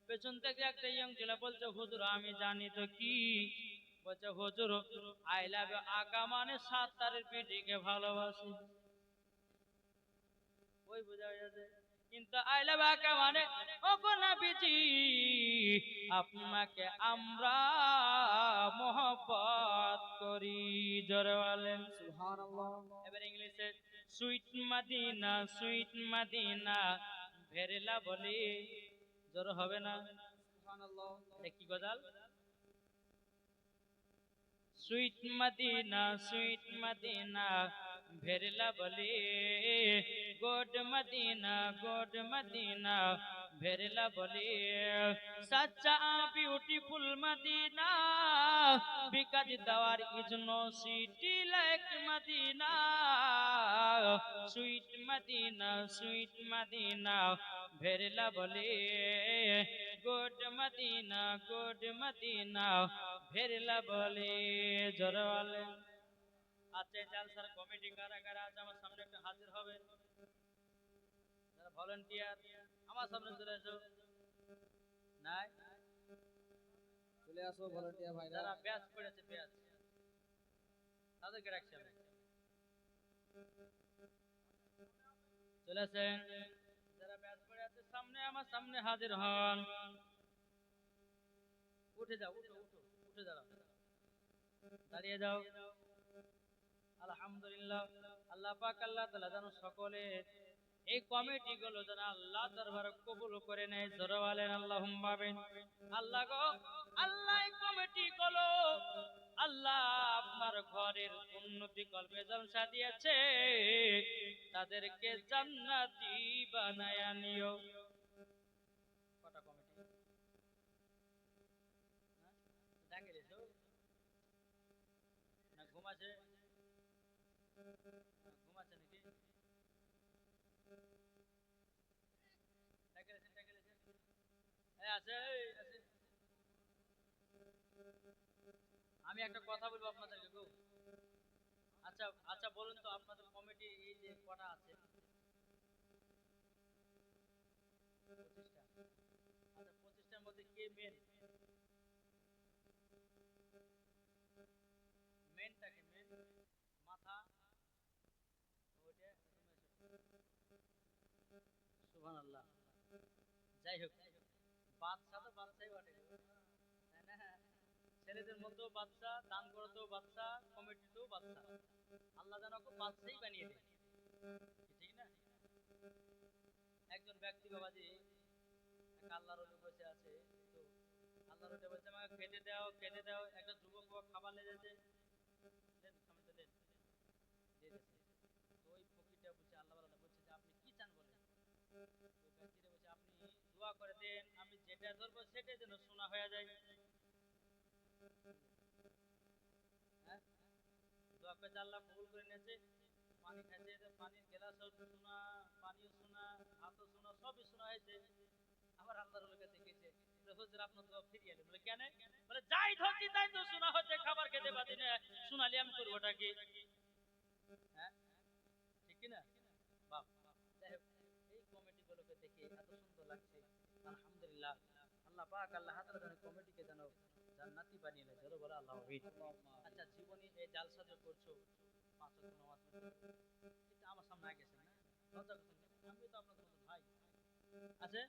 [SPEAKER 1] পেছন থেকে একটা ইয়ং ছেলে বলছে হুজুর আমি জানি তো কি বলছে হুজুর আই লাভ আকা মানে 7 তারের পিটিকে ভালোবাসি ওই বোঝা যাচ্ছে কিন্তু আই লাভ আকা মানে ওগো নবীজি আপনাকে আমরা মোহব্বত করি জোরে বলেন
[SPEAKER 2] সুবহানাল্লাহ।
[SPEAKER 1] এবার ইংলিশে সুইট মদিনা ভেরেলা বলি জোর হবে না
[SPEAKER 2] সুবহানাল্লাহ।
[SPEAKER 1] এটা কি গজল সুইট মদিনা ভেরেলা বলি গোড মদিনা ভেরেলা বলি সচ্চা beautiful Madina because there is no city like Madina sweet Madina ভেরেলা বলি গোড মদিনা ভেরেলা বলি জোরওয়ালে আচ্ছা জালসার কমিটি কারা কারা আছে আমার সামনে একটু হাজির হবে যারা ভলান্টিয়ার আমার সামনে চলে এসো নাই
[SPEAKER 2] চলে আসো ভলান্টিয়ার ভাইরা।
[SPEAKER 1] যারা ব্যাচ পড়েছে ব্যাচ তাদেরকে রাখছি আমি চলে আসেন যারা ব্যাচ পড়ে আছে সামনে আমার সামনে হাজির হন উঠে যাও উঠে দাঁড়াও দাঁড়িয়ে যাও আলহামদুলিল্লাহ আল্লাহ পাক আল্লাহ তাআলা যেন সকলের এই কমিটি গুলো যেন আল্লাহ দরবারে কবুল করে নেয় জোরে বলেন আল্লাহুম্মা আমিন আল্লাহ গো আল্লাহ এই কমিটি গুলো আল্লাহ আপনার ঘরের উন্নতি কল্পে জলসা দিয়েছে তাদেরকে জান্নাতি বানায়া নিও কটা কমিটি ডাকে এসো না ঘুমাছে নাকি আমি একটা কথা বলবো আপনাদেরকে গো আচ্ছা আচ্ছা বলুন তো আপনাদের কমিটি এই যে কটা আছে 25টা আচ্ছা 25টার মধ্যে কে মেনটাকে মেন মাথা ওইটা সুবহানাল্লাহ যাই হোক বাদশা তো বাদশাই বটে তাই না ছেলেদের মধ্যেও বাচ্চা, দান করতেও বাচ্চা, কমিটিতেও বাচ্চা। আল্লাহ যেন ওকে বাচ্চাই বানিয়ে দেয়, ঠিক না? একজন ব্যক্তি বাবাজি এক আল্লাহর ওলি বসে আছে, তো আল্লাহর ওলি বলছে আমাকে খেতে দাও, খেতে দাও। একটা যুবক বাবা খাবার লেগেছে, দেন খাবার তো দেন, দিয়ে দিয়েছে। তো ওই ফকিরটা বলছে, আল্লাহ ওয়ালা বলছে যে আপনি কি চান বলেন। ওই ব্যক্তিটা বলছে আপনি দোয়া করে দেন, আমি যেটা ধরবো সেটাই যেন শোনা হয়ে যায়। হ্যাঁ, দোয়া করে আল্লাহ কবুল করে নিয়েছে। পানি খাইছে, তো পানির গ্লাসও শোনা, পানিও শোনা, ভাতও শোনা, সবই শোনা হয়েছে। আবার আল্লাহর ওলির কাছে গেছে, বলে, হুজুর আপনার দোয়া ফিরিয়ে এলেন। বলে কেন? বলে যাই ধরছি তাই তো শোনা হচ্ছে, খাবার খেতে পাচ্ছি না, শোনালি আমি করবোটা কি? হ্যাঁ, ঠিক কিনা বাপ? যাই হোক, এই কমিটি গুলোকে দেখে এত সুন্দর লাগছে। আলহামদুলিল্লাহ, আল্লাহ পাক আল্লাহ তাআলা যেন কমিটিকে যেন জান্নাতি বানিয়ে নেয়। চলো বলে আল্লাহ আমিন। আচ্ছা, জীবনী এই জালসা যে করছো, 5 ওয়াক্ত নামাজ পড়ছো, এটা আমার সামনে আগে গেছেন না, লজ্জা করছেন কেন? আমি তো আপনাদের মতো ভাই আছে।